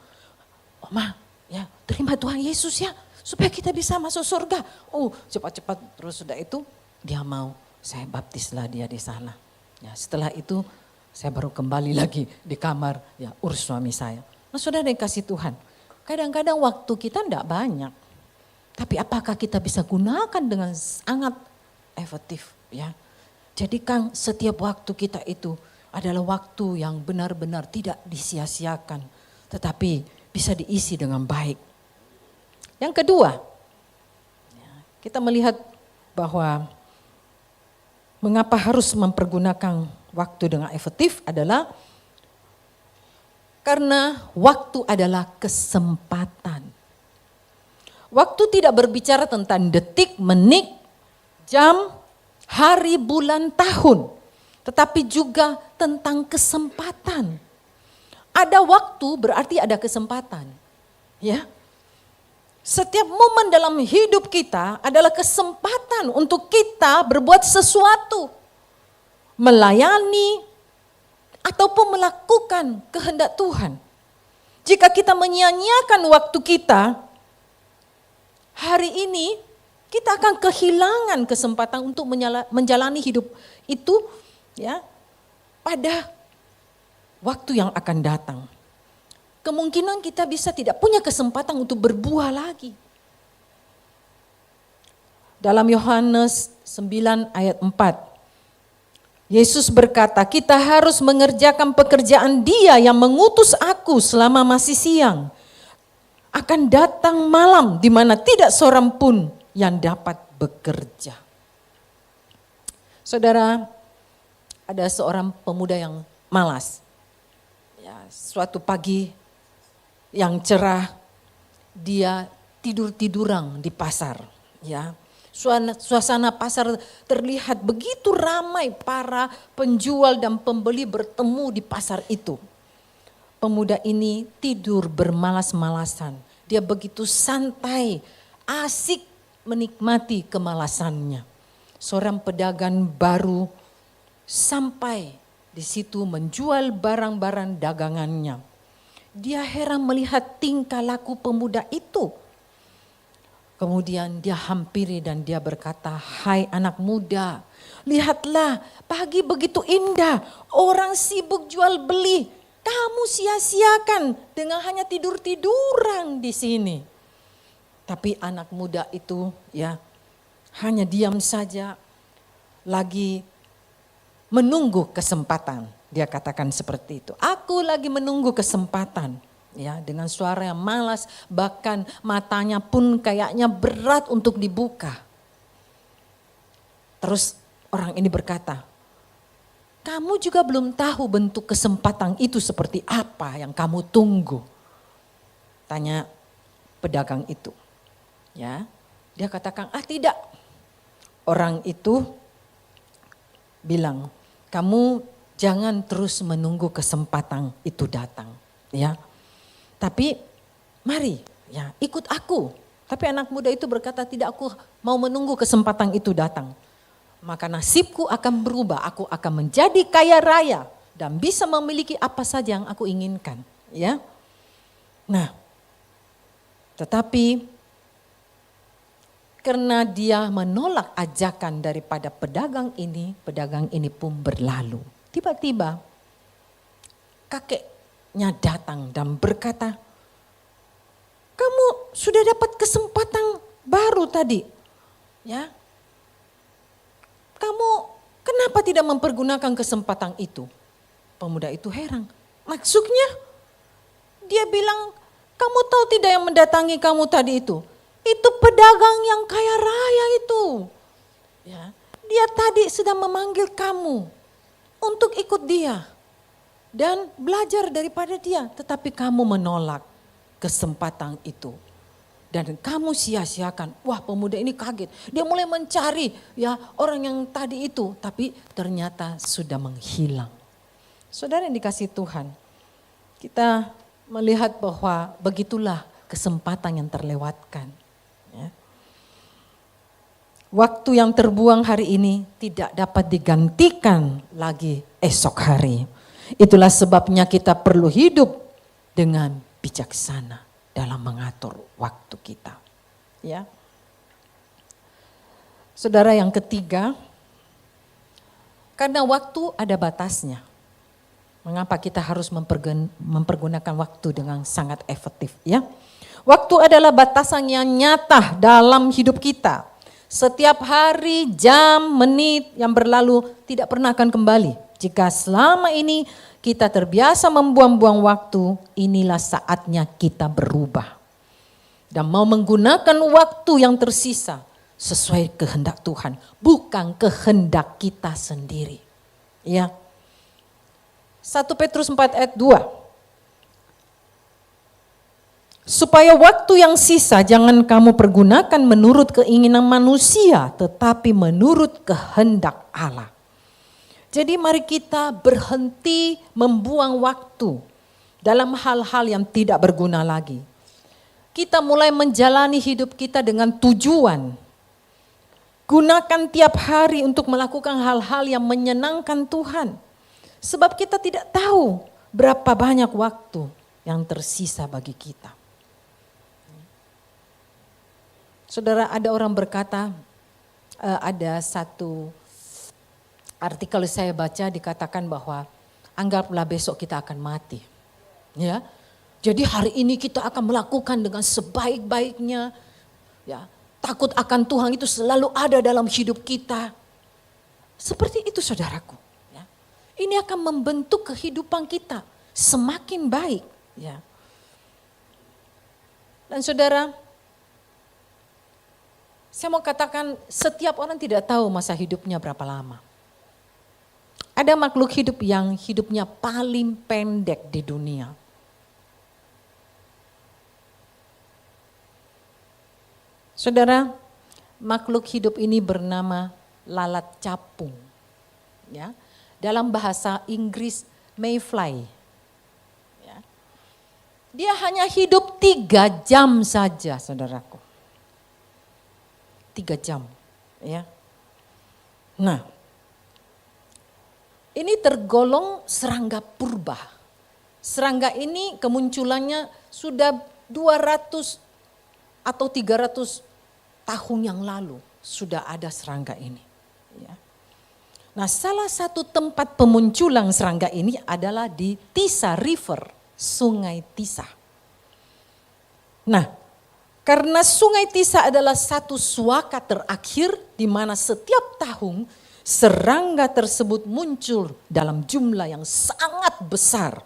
E: Oma ya terima Tuhan Yesus ya, supaya kita bisa masuk surga. Oh cepat-cepat, terus sudah itu dia mau, saya baptislah dia di sana. Ya, setelah itu saya baru kembali lagi di kamar ya urus suami saya. Nah saudara yang kasih Tuhan, kadang-kadang waktu kita tidak banyak. Tapi apakah kita bisa gunakan dengan sangat efektif ya. Jadikan setiap waktu kita itu adalah waktu yang benar-benar tidak disia-siakan. Tetapi bisa diisi dengan baik. Yang kedua, kita melihat bahwa mengapa harus mempergunakan waktu dengan efektif adalah karena waktu adalah kesempatan. Waktu tidak berbicara tentang detik, menit, jam, hari, bulan, tahun. Tetapi juga tentang kesempatan. Ada waktu berarti ada kesempatan. Ya. Setiap momen dalam hidup kita adalah kesempatan untuk kita berbuat sesuatu. Melayani ataupun melakukan kehendak Tuhan. Jika kita menyia-nyiakan waktu kita, hari ini kita akan kehilangan kesempatan untuk menjalani hidup itu ya pada waktu yang akan datang. Kemungkinan kita bisa tidak punya kesempatan untuk berbuah lagi. Dalam Yohanes 9 ayat 4, Yesus berkata, kita harus mengerjakan pekerjaan Dia yang mengutus aku selama masih siang. Akan datang malam di mana tidak seorang pun yang dapat bekerja. Saudara, ada seorang pemuda yang malas. Ya, suatu pagi yang cerah, dia tidur-tiduran di pasar. Ya, suasana pasar terlihat begitu ramai, para penjual dan pembeli bertemu di pasar itu. Pemuda ini tidur bermalas-malasan. Dia begitu santai, asik menikmati kemalasannya. Seorang pedagang baru sampai di situ menjual barang-barang dagangannya. Dia heran melihat tingkah laku pemuda itu. Kemudian dia hampiri dan dia berkata, hai anak muda, lihatlah pagi begitu indah, orang sibuk jual beli. Kamu sia-siakan dengan hanya tidur-tiduran di sini. Tapi anak muda itu ya hanya diam saja, lagi menunggu kesempatan. Dia katakan seperti itu. Aku lagi menunggu kesempatan. Ya, dengan suara yang malas, bahkan matanya pun kayaknya berat untuk dibuka. Terus orang ini berkata, kamu juga belum tahu bentuk kesempatan itu seperti apa yang kamu tunggu. Tanya pedagang itu. Ya, dia katakan, tidak. Orang itu bilang, kamu jangan terus menunggu kesempatan itu datang, ya. Tapi mari, ya, ikut aku. Tapi anak muda itu berkata, tidak, aku mau menunggu kesempatan itu datang. Maka nasibku akan berubah, aku akan menjadi kaya raya dan bisa memiliki apa saja yang aku inginkan, ya. Nah, tetapi karena dia menolak ajakan daripada pedagang ini pun berlalu. Tiba-tiba kakeknya datang dan berkata, kamu sudah dapat kesempatan baru tadi, ya. Kamu kenapa tidak mempergunakan kesempatan itu? Pemuda itu heran. Maksudnya dia bilang, kamu tahu tidak yang mendatangi kamu tadi itu? Itu pedagang yang kaya raya itu. Ya, dia tadi sedang memanggil kamu untuk ikut dia dan belajar daripada dia, tetapi kamu menolak kesempatan itu dan kamu sia-siakan. Wah, pemuda ini kaget. Dia mulai mencari ya orang yang tadi itu, tapi ternyata sudah menghilang. Saudara yang dikasihi Tuhan, kita melihat bahwa begitulah kesempatan yang terlewatkan. Ya. Waktu yang terbuang hari ini tidak dapat digantikan lagi esok hari. Itulah sebabnya kita perlu hidup dengan bijaksana dalam mengatur waktu kita. Ya. Saudara, yang ketiga, karena waktu ada batasnya. Mengapa kita harus mempergunakan waktu dengan sangat efektif, ya? Waktu adalah batasan yang nyata dalam hidup kita. Setiap hari, jam, menit yang berlalu tidak pernah akan kembali. Jika selama ini kita terbiasa membuang-buang waktu, inilah saatnya kita berubah. Dan mau menggunakan waktu yang tersisa sesuai kehendak Tuhan, bukan kehendak kita sendiri. Ya. 1 Petrus 4 ayat 2. Supaya waktu yang sisa jangan kamu pergunakan menurut keinginan manusia, tetapi menurut kehendak Allah. Jadi mari kita berhenti membuang waktu dalam hal-hal yang tidak berguna lagi. kita mulai menjalani hidup kita dengan tujuan. Gunakan tiap hari untuk melakukan hal-hal yang menyenangkan Tuhan. Sebab kita tidak tahu berapa banyak waktu yang tersisa bagi kita. Saudara, ada orang berkata, ada satu artikel saya baca dikatakan bahwa anggaplah besok kita akan mati. Ya. Jadi hari ini kita akan melakukan dengan sebaik-baiknya. Ya. Takut akan Tuhan itu selalu ada dalam hidup kita. Seperti itu saudaraku. Ya. Ini akan membentuk kehidupan kita semakin baik. Ya. Dan saudara, saya mau katakan setiap orang tidak tahu masa hidupnya berapa lama. Ada makhluk hidup yang hidupnya paling pendek di dunia. Saudara, makhluk hidup ini bernama lalat capung. Ya. Dalam bahasa Inggris mayfly. Ya. Dia hanya hidup 3 jam saja, saudaraku. 3 jam. Ya. Nah, ini tergolong serangga purba. Serangga ini kemunculannya sudah 200 atau 300 tahun yang lalu sudah ada serangga ini. Ya. Nah, salah satu tempat pemunculan serangga ini adalah di Tisa River, Sungai Tisa. Nah, karena Sungai Tisa adalah satu suaka terakhir di mana setiap tahun serangga tersebut muncul dalam jumlah yang sangat besar.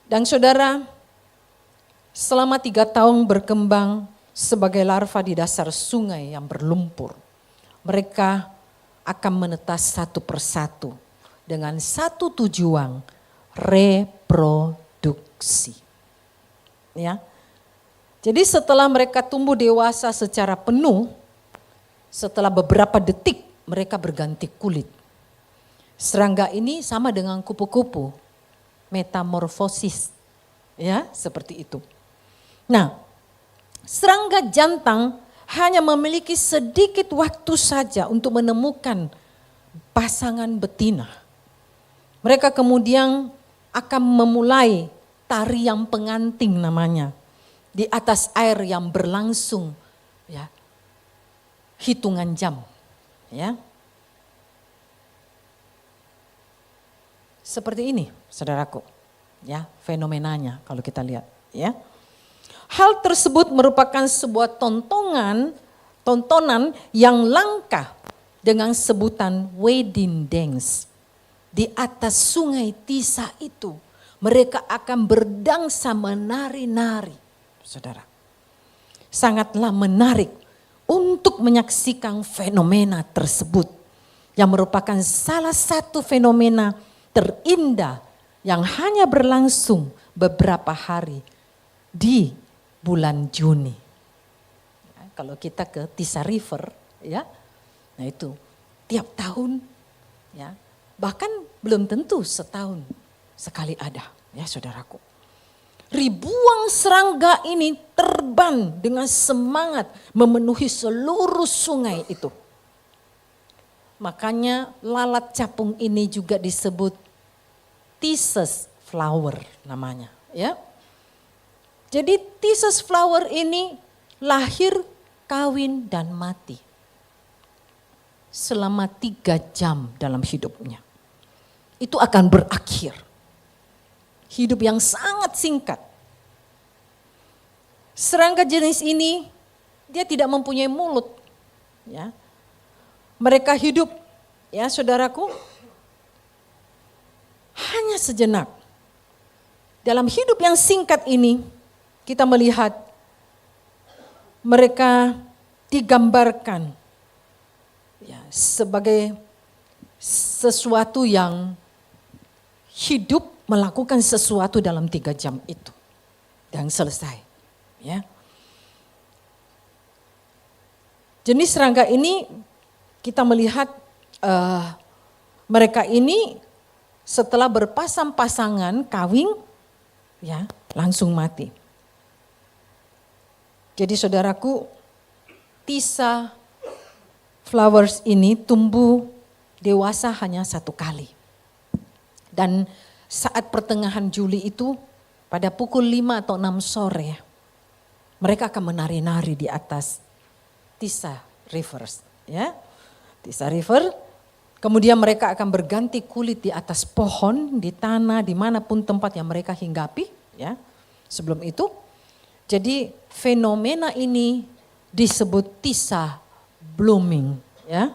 E: Dan saudara, selama 3 tahun berkembang sebagai larva di dasar sungai yang berlumpur. Mereka akan menetas satu persatu dengan satu tujuan, reproduksi. Ya. Jadi setelah mereka tumbuh dewasa secara penuh, setelah beberapa detik mereka berganti kulit. Serangga ini sama dengan kupu-kupu, metamorfosis. Ya, seperti itu. Nah, serangga jantan hanya memiliki sedikit waktu saja untuk menemukan pasangan betina. Mereka kemudian akan memulai tarian pengantin namanya. Di atas air yang berlangsung ya, hitungan jam. Ya. Seperti ini saudaraku. Ya, fenomenanya kalau kita lihat. Ya. Hal tersebut merupakan sebuah tontonan yang langka dengan sebutan wedding dance. Di atas sungai Tisa itu mereka akan berdansa menari-nari. Saudara, sangatlah menarik untuk menyaksikan fenomena tersebut. Yang merupakan salah satu fenomena terindah yang hanya berlangsung beberapa hari di bulan Juni. Ya, kalau kita ke Tisa River, ya, nah itu tiap tahun, ya, bahkan belum tentu setahun sekali ada, ya saudaraku. Ribuan serangga ini terbang dengan semangat memenuhi seluruh sungai itu. Makanya lalat capung ini juga disebut Tisa's flower namanya, ya. Jadi Tisa's flower ini lahir, kawin dan mati. Selama 3 jam dalam hidupnya. Itu akan berakhir. Hidup yang sangat singkat. Serangga jenis ini dia tidak mempunyai mulut. Ya. Mereka hidup, ya saudaraku, hanya sejenak. Dalam hidup yang singkat ini, kita melihat mereka digambarkan ya, sebagai sesuatu yang hidup melakukan sesuatu dalam 3 jam itu. Dan selesai. Ya. Jenis serangga ini kita melihat mereka ini setelah berpasang-pasangan kawin, ya, langsung mati. Jadi saudaraku, Tisa flowers ini tumbuh dewasa hanya 1 kali. Dan saat pertengahan Juli itu pada pukul 5 atau 6 sore mereka akan menari-nari di atas Tisa Rivers, ya. Tisa River. Kemudian mereka akan berganti kulit di atas pohon, di tanah, dimanapun tempat yang mereka hinggapi, ya. Sebelum itu, jadi fenomena ini disebut Tisa blooming, ya.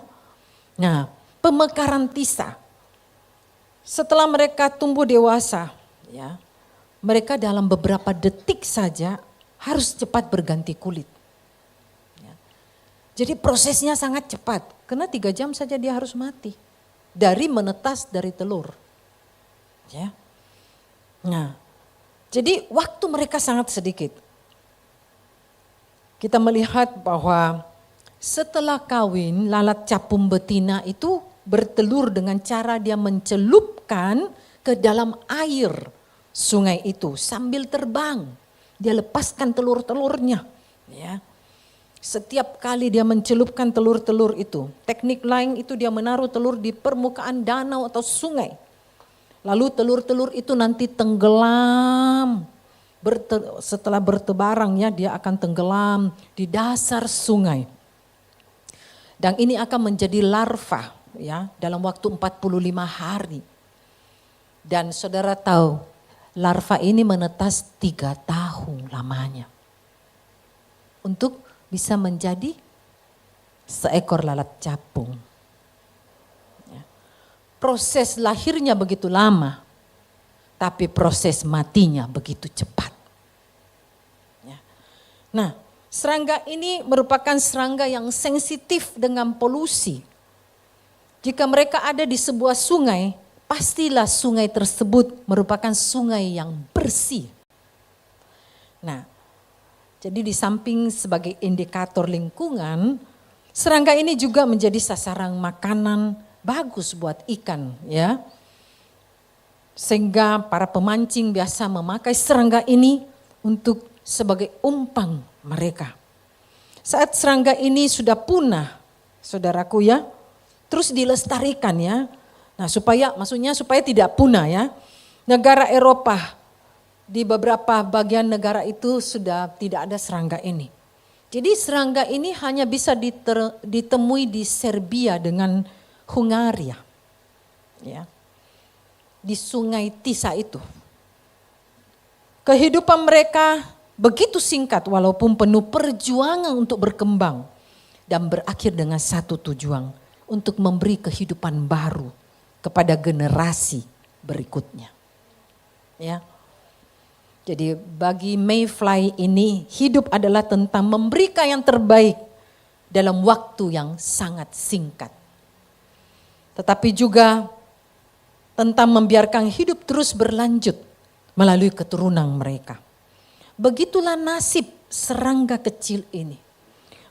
E: Nah, pemekaran Tisa setelah mereka tumbuh dewasa, ya, mereka dalam beberapa detik saja harus cepat berganti kulit. Ya. Jadi prosesnya sangat cepat, karena 3 jam saja dia harus mati dari menetas dari telur. Ya. Nah, jadi waktu mereka sangat sedikit. Kita melihat bahwa setelah kawin, lalat capung betina itu bertelur dengan cara dia mencelupkan ke dalam air sungai itu sambil terbang. Dia lepaskan telur-telurnya. Ya. Setiap kali dia mencelupkan telur-telur itu, teknik lain itu dia menaruh telur di permukaan danau atau sungai. Lalu telur-telur itu nanti tenggelam. Setelah bertebaran ya, dia akan tenggelam di dasar sungai. Dan ini akan menjadi larva ya dalam waktu 45 hari. Dan saudara tahu, larva ini menetas 3 tahun lamanya. Untuk bisa menjadi seekor lalat capung. Ya. Proses lahirnya begitu lama, tapi proses matinya begitu cepat. Ya. Nah, serangga ini merupakan serangga yang sensitif dengan polusi. Jika mereka ada di sebuah sungai, pastilah sungai tersebut merupakan sungai yang bersih. Nah, jadi di samping sebagai indikator lingkungan, serangga ini juga menjadi sasaran makanan bagus buat ikan, ya. Sehingga para pemancing biasa memakai serangga ini untuk sebagai umpan mereka. Saat serangga ini sudah punah, saudaraku ya, terus dilestarikan ya. Nah, maksudnya supaya tidak punah ya. Negara Eropa, di beberapa bagian negara itu sudah tidak ada serangga ini. Jadi serangga ini hanya bisa ditemui di Serbia dengan Hungaria. Ya. Di sungai Tisa itu. Kehidupan mereka begitu singkat walaupun penuh perjuangan untuk berkembang. Dan berakhir dengan satu tujuan, untuk memberi kehidupan baru kepada generasi berikutnya. Ya. Jadi bagi Mayfly ini hidup adalah tentang memberikan yang terbaik dalam waktu yang sangat singkat. Tetapi juga tentang membiarkan hidup terus berlanjut melalui keturunan mereka. Begitulah nasib serangga kecil ini.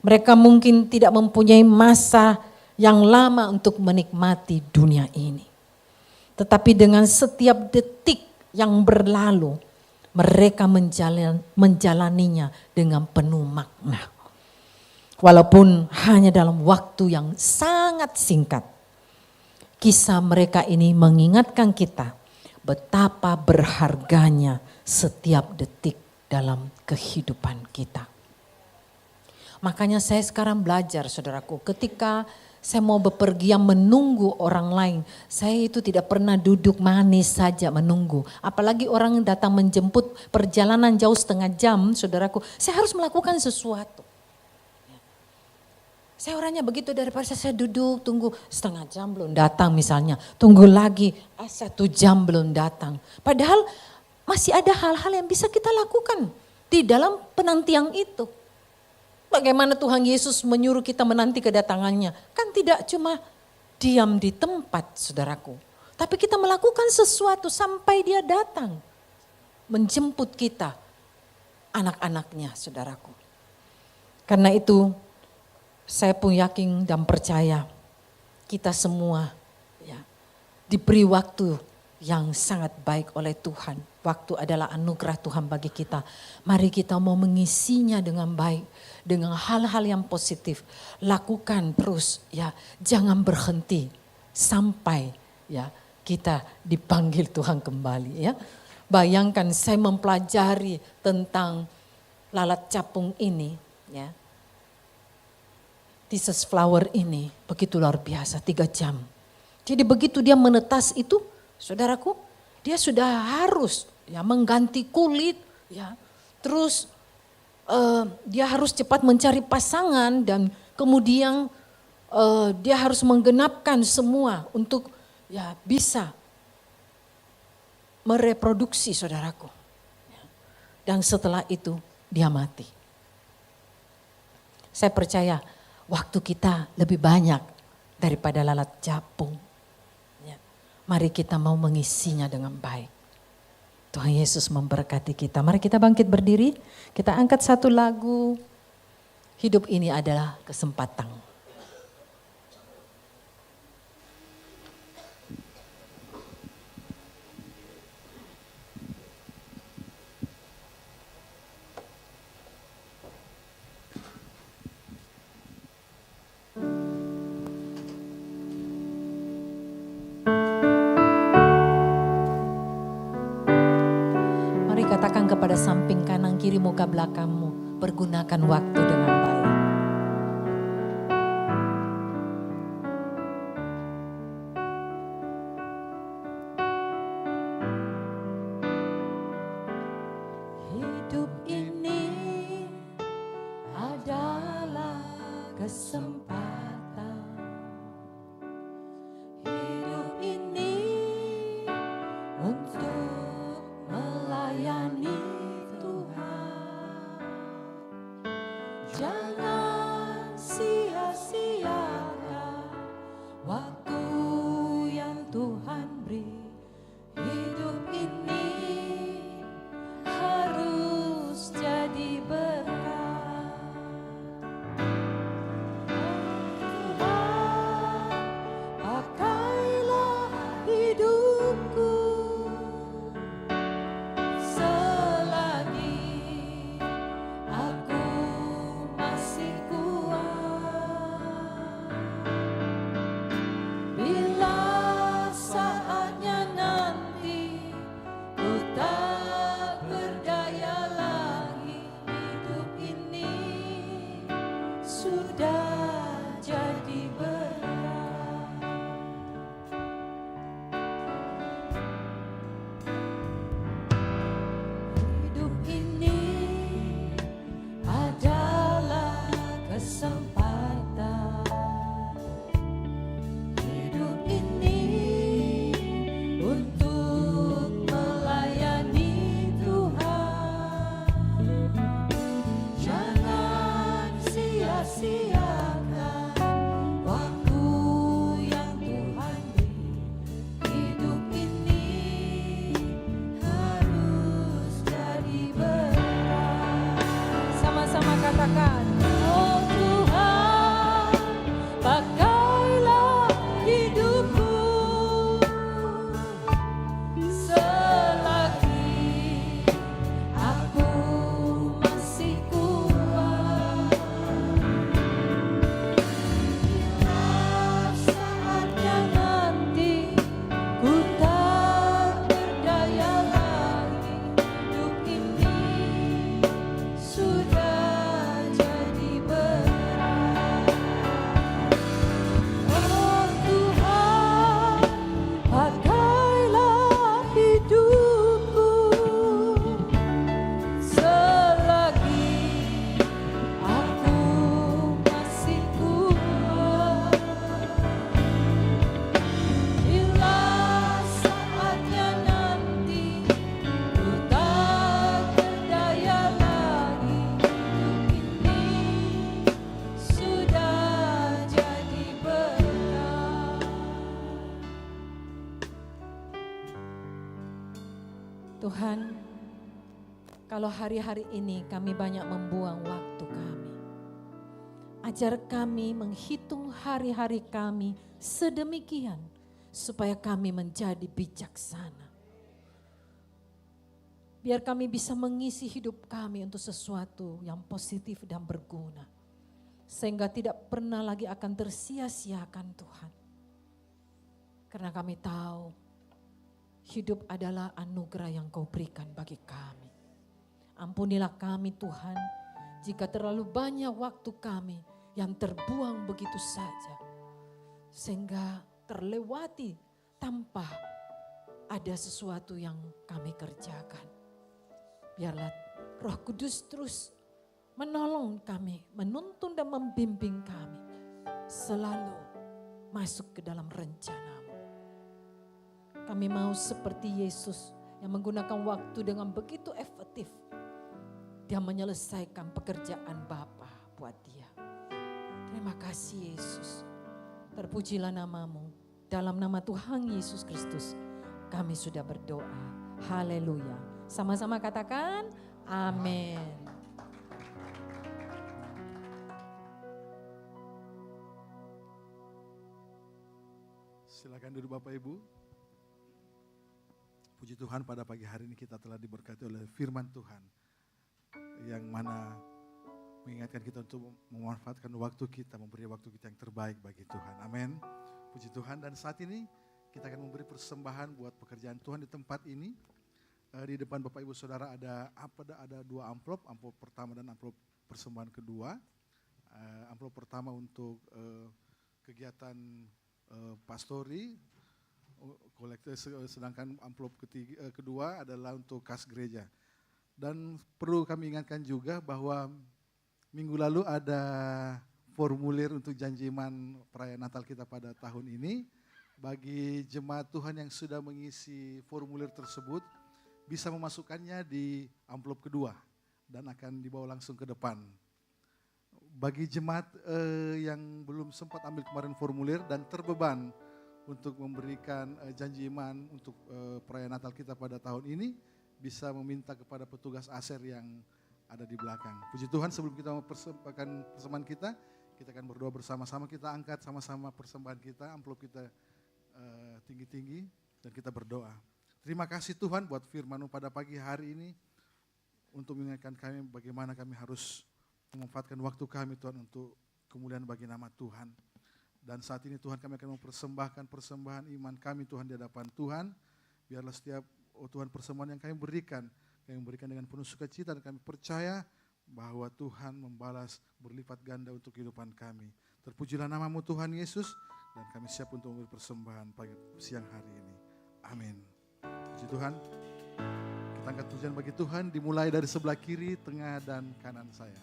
E: Mereka mungkin tidak mempunyai masa yang lama untuk menikmati dunia ini. Tetapi dengan setiap detik yang berlalu, mereka menjalaninya dengan penuh makna. Walaupun hanya dalam waktu yang sangat singkat. Kisah mereka ini mengingatkan kita betapa berharganya setiap detik dalam kehidupan kita. Makanya saya sekarang belajar saudaraku, ketika saya mau bepergian menunggu orang lain, saya itu tidak pernah duduk manis saja menunggu. Apalagi orang datang menjemput perjalanan jauh setengah jam, saudaraku, saya harus melakukan sesuatu. Saya orangnya begitu, daripada saya duduk tunggu setengah jam belum datang misalnya. Tunggu lagi 1 jam belum datang. Padahal masih ada hal-hal yang bisa kita lakukan di dalam penantian itu. Bagaimana Tuhan Yesus menyuruh kita menanti kedatangannya. Kan tidak cuma diam di tempat saudaraku. Tapi kita melakukan sesuatu sampai dia datang. Menjemput kita, anak-anaknya saudaraku. Karena itu saya pun yakin dan percaya kita semua ya, diberi waktu yang sangat baik oleh Tuhan. Waktu adalah anugerah Tuhan bagi kita. Mari kita mau mengisinya dengan baik, dengan hal-hal yang positif. Lakukan terus ya, jangan berhenti sampai ya kita dipanggil Tuhan kembali ya. Bayangkan saya mempelajari tentang lalat capung ini ya. Thesis flower ini begitu luar biasa, 3 jam. Jadi begitu dia menetas itu, saudaraku, dia sudah harus ya mengganti kulit ya. Terus dia harus cepat mencari pasangan dan kemudian dia harus menggenapkan semua untuk ya bisa mereproduksi, saudaraku. Dan setelah itu dia mati. Saya percaya waktu kita lebih banyak daripada lalat capung. Ya. Mari kita mau mengisinya dengan baik. Tuhan Yesus memberkati kita. Mari kita bangkit berdiri. Kita angkat satu lagu. Hidup ini adalah kesempatan. Katakan kepada samping kanan kiri muka belakangmu, pergunakan waktu dengan baik. Hidup ini adalah kesempatan. Hidup ini untuk melayani Tuhan. Jangan sia-siakan waktu yang Tuhan beri. Hidup ini harus jadi berkat. Tuhan, pakailah hidupku selagi aku masih kuat. Bila saatnya nanti ku tak berdaya lagi, hidup ini sudah jadi berat. Hidup ini adalah kesempatan. Hidup ini untuk melayani Tuhan. Jangan sia-siakan waktu yang Tuhan beri. Hidup ini harus jadi berat. Sama-sama katakan, oh Tuhan, pakailah hidupku selagi aku masih kuat. Bila saatnya nanti ku tak berdaya lagi, hidup ini sudah jadi berat. Oh Tuhan, pakailah hidupku selagi aku masih kuat. Bila saatnya nanti ku tak berdaya lagi, hidup ini sudah jadi berat. Tuhan, kalau hari-hari ini kami banyak membuang waktu kami, ajar kami menghitung hari-hari kami sedemikian supaya kami menjadi bijaksana. Biar kami bisa mengisi hidup kami untuk sesuatu yang positif dan berguna. Sehingga tidak pernah lagi akan tersia-siakan Tuhan. Karena kami tahu hidup adalah anugerah yang Kau berikan bagi kami. Ampunilah kami Tuhan jika terlalu banyak waktu kami yang terbuang begitu saja. Sehingga terlewati tanpa ada sesuatu yang kami kerjakan. Biarlah Roh Kudus terus menolong kami, menuntun dan membimbing kami. Selalu masuk ke dalam rencana-Mu. Kami mau seperti Yesus yang menggunakan waktu dengan begitu efektif. Dia menyelesaikan pekerjaan Bapa buat dia. Terima kasih Yesus. Terpujilah nama-Mu. Dalam nama Tuhan Yesus Kristus kami sudah berdoa. Haleluya. Sama-sama katakan amin.
A: Silakan duduk Bapak Ibu. Puji Tuhan, pada pagi hari ini kita telah diberkati oleh firman Tuhan. Yang mana mengingatkan kita untuk memanfaatkan waktu kita, memberi waktu kita yang terbaik bagi Tuhan. Amin. Puji Tuhan, dan saat ini kita akan memberi persembahan buat pekerjaan Tuhan di tempat ini. Di depan Bapak Ibu Saudara ada dua amplop pertama dan amplop persembahan kedua. Amplop pertama untuk kegiatan pastori, sedangkan amplop kedua adalah untuk kas gereja. Dan perlu kami ingatkan juga bahwa minggu lalu ada formulir untuk janji iman perayaan Natal kita pada tahun ini. Bagi jemaat Tuhan yang sudah mengisi formulir tersebut, bisa memasukkannya di amplop kedua dan akan dibawa langsung ke depan. Bagi jemaat yang belum sempat ambil kemarin formulir dan terbeban untuk memberikan janji iman untuk perayaan Natal kita pada tahun ini, bisa meminta kepada petugas ASER yang ada di belakang. Puji Tuhan, sebelum kita mempersembahkan persembahan kita akan berdoa bersama-sama. Kita angkat sama-sama persembahan kita, amplop kita tinggi-tinggi, dan kita berdoa. Terima kasih Tuhan buat firman-Mu pada pagi hari ini, untuk mengingatkan kami bagaimana kami harus memanfaatkan waktu kami Tuhan untuk kemuliaan bagi nama Tuhan. Dan saat ini Tuhan, kami akan mempersembahkan persembahan iman kami Tuhan di hadapan Tuhan. Biarlah setiap Tuhan persembahan yang kami berikan dengan penuh sukacita, dan kami percaya bahwa Tuhan membalas berlipat ganda untuk kehidupan kami. Terpujilah nama-Mu Tuhan Yesus, dan kami siap untuk memberi persembahan pagi siang hari ini. Amin. Puji Tuhan. Kita angkat pujian bagi Tuhan, dimulai dari sebelah kiri, tengah, dan kanan saya.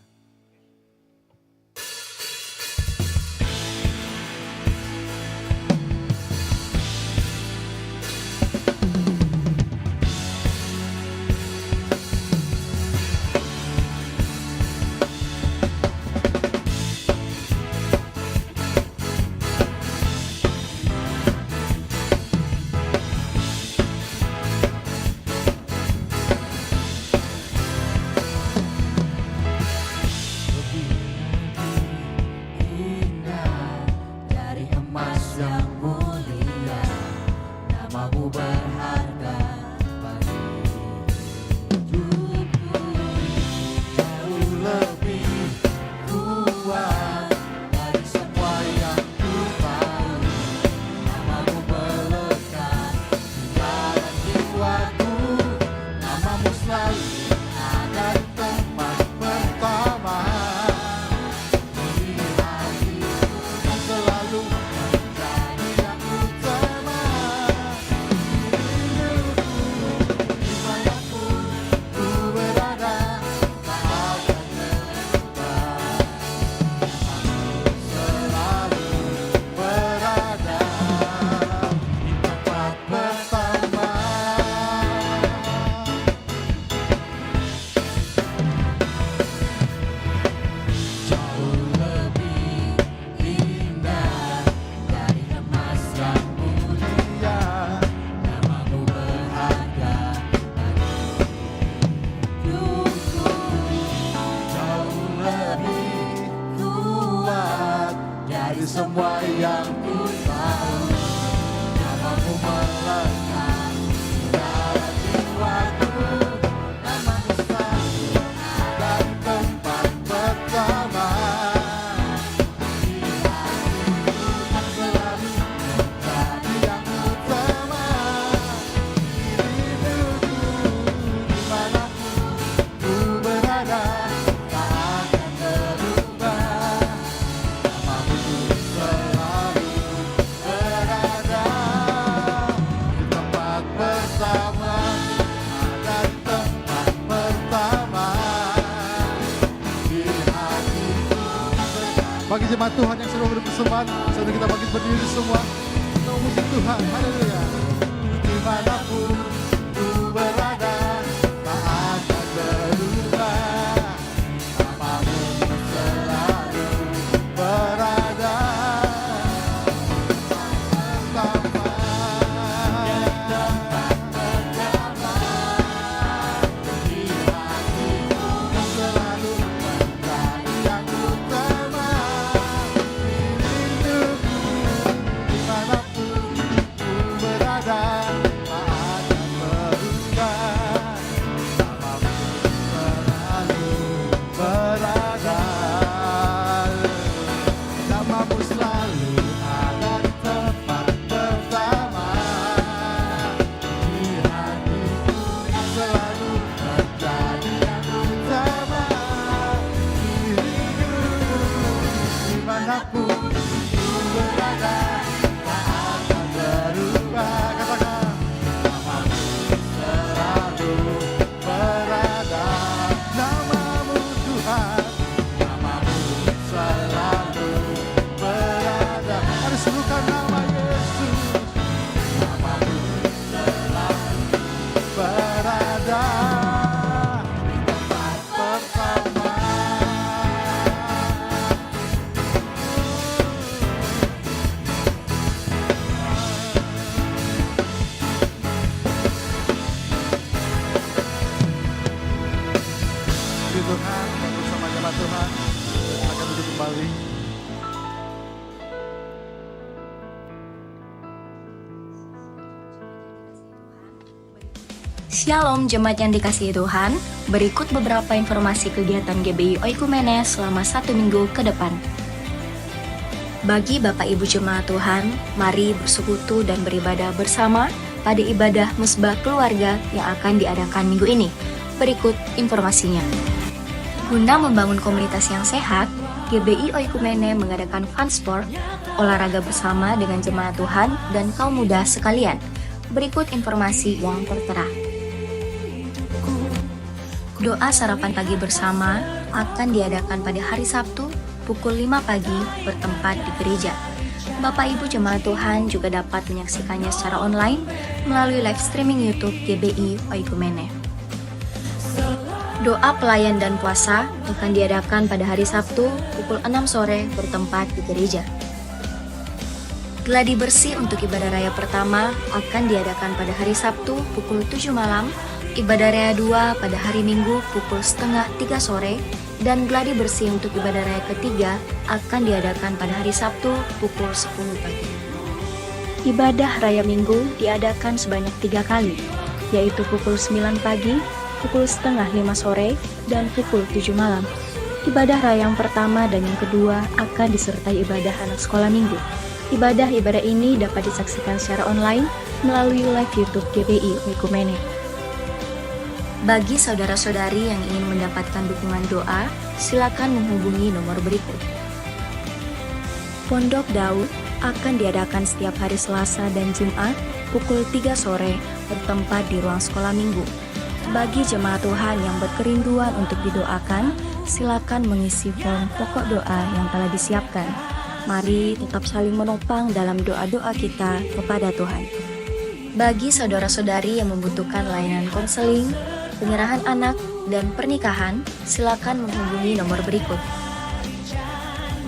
F: semua yang ku tahu, namamu melekat dalam jiwaku,
A: bagi jemaat Tuhan yang sudah berpersembahan, saudara kita bagi berdiri semua. Kita memuji Tuhan, haleluya. Dimanapun ku berada, tak akan berubah. Namamu selalu berada bersama. Selalu menjadi yang utama di hidupku. Dimanapun ku berada, tak akan berubah. Namamu selalu berada. Namamu selalu ada di tempat pertama di hatiku. Selalu menjadi yang utama di hidupku. Dimanapun ku berada, tak akan berubah. Katakan, namamu selalu berada. Namamu Tuhan, namamu selalu berada. Mari serukan nama Yesus. Namamu selalu berada di tempat pertama. Puji Tuhan, bersama jemaat Tuhan akan duduk kembali.
G: Shalom jemaat yang dikasihi Tuhan, berikut beberapa informasi kegiatan GBI Oikumene selama 1 minggu ke depan. Bagi Bapak Ibu Jemaat Tuhan, mari bersekutu dan beribadah bersama pada ibadah Mesbah Keluarga yang akan diadakan minggu ini. Berikut informasinya. Guna membangun komunitas yang sehat, GBI Oikumene mengadakan fun sport, olahraga bersama dengan jemaat Tuhan dan kaum muda sekalian. Berikut informasi yang tertera. Doa sarapan pagi bersama akan diadakan pada hari Sabtu pukul 5 pagi bertempat di gereja. Bapak Ibu Jemaat Tuhan juga dapat menyaksikannya secara online melalui live streaming YouTube GBI Oikumene. Doa pelayan dan puasa akan diadakan pada hari Sabtu pukul 6 sore bertempat di gereja. Gladi bersih untuk ibadah raya pertama akan diadakan pada hari Sabtu pukul 7 malam, ibadah raya 2 pada hari Minggu pukul setengah 3 sore, dan gladi bersih untuk ibadah raya ketiga akan diadakan pada hari Sabtu pukul 10 pagi. Ibadah raya Minggu diadakan sebanyak 3 kali, yaitu pukul 9 pagi, pukul setengah 5 sore, dan pukul 7 malam. Ibadah raya yang pertama dan yang kedua akan disertai ibadah anak sekolah minggu. Ibadah-ibadah ini dapat disaksikan secara online melalui live YouTube GBI Oikumene. Bagi saudara-saudari yang ingin mendapatkan dukungan doa, silakan menghubungi nomor berikut. Pondok Daud akan diadakan setiap hari Selasa dan Jumat pukul 3 sore bertempat di ruang sekolah minggu. Bagi jemaat Tuhan yang berkerinduan untuk didoakan, silakan mengisi form pokok doa yang telah disiapkan. Mari tetap saling menopang dalam doa-doa kita kepada Tuhan. Bagi saudara-saudari yang membutuhkan layanan konseling, penyerahan anak, dan pernikahan, silakan menghubungi nomor berikut.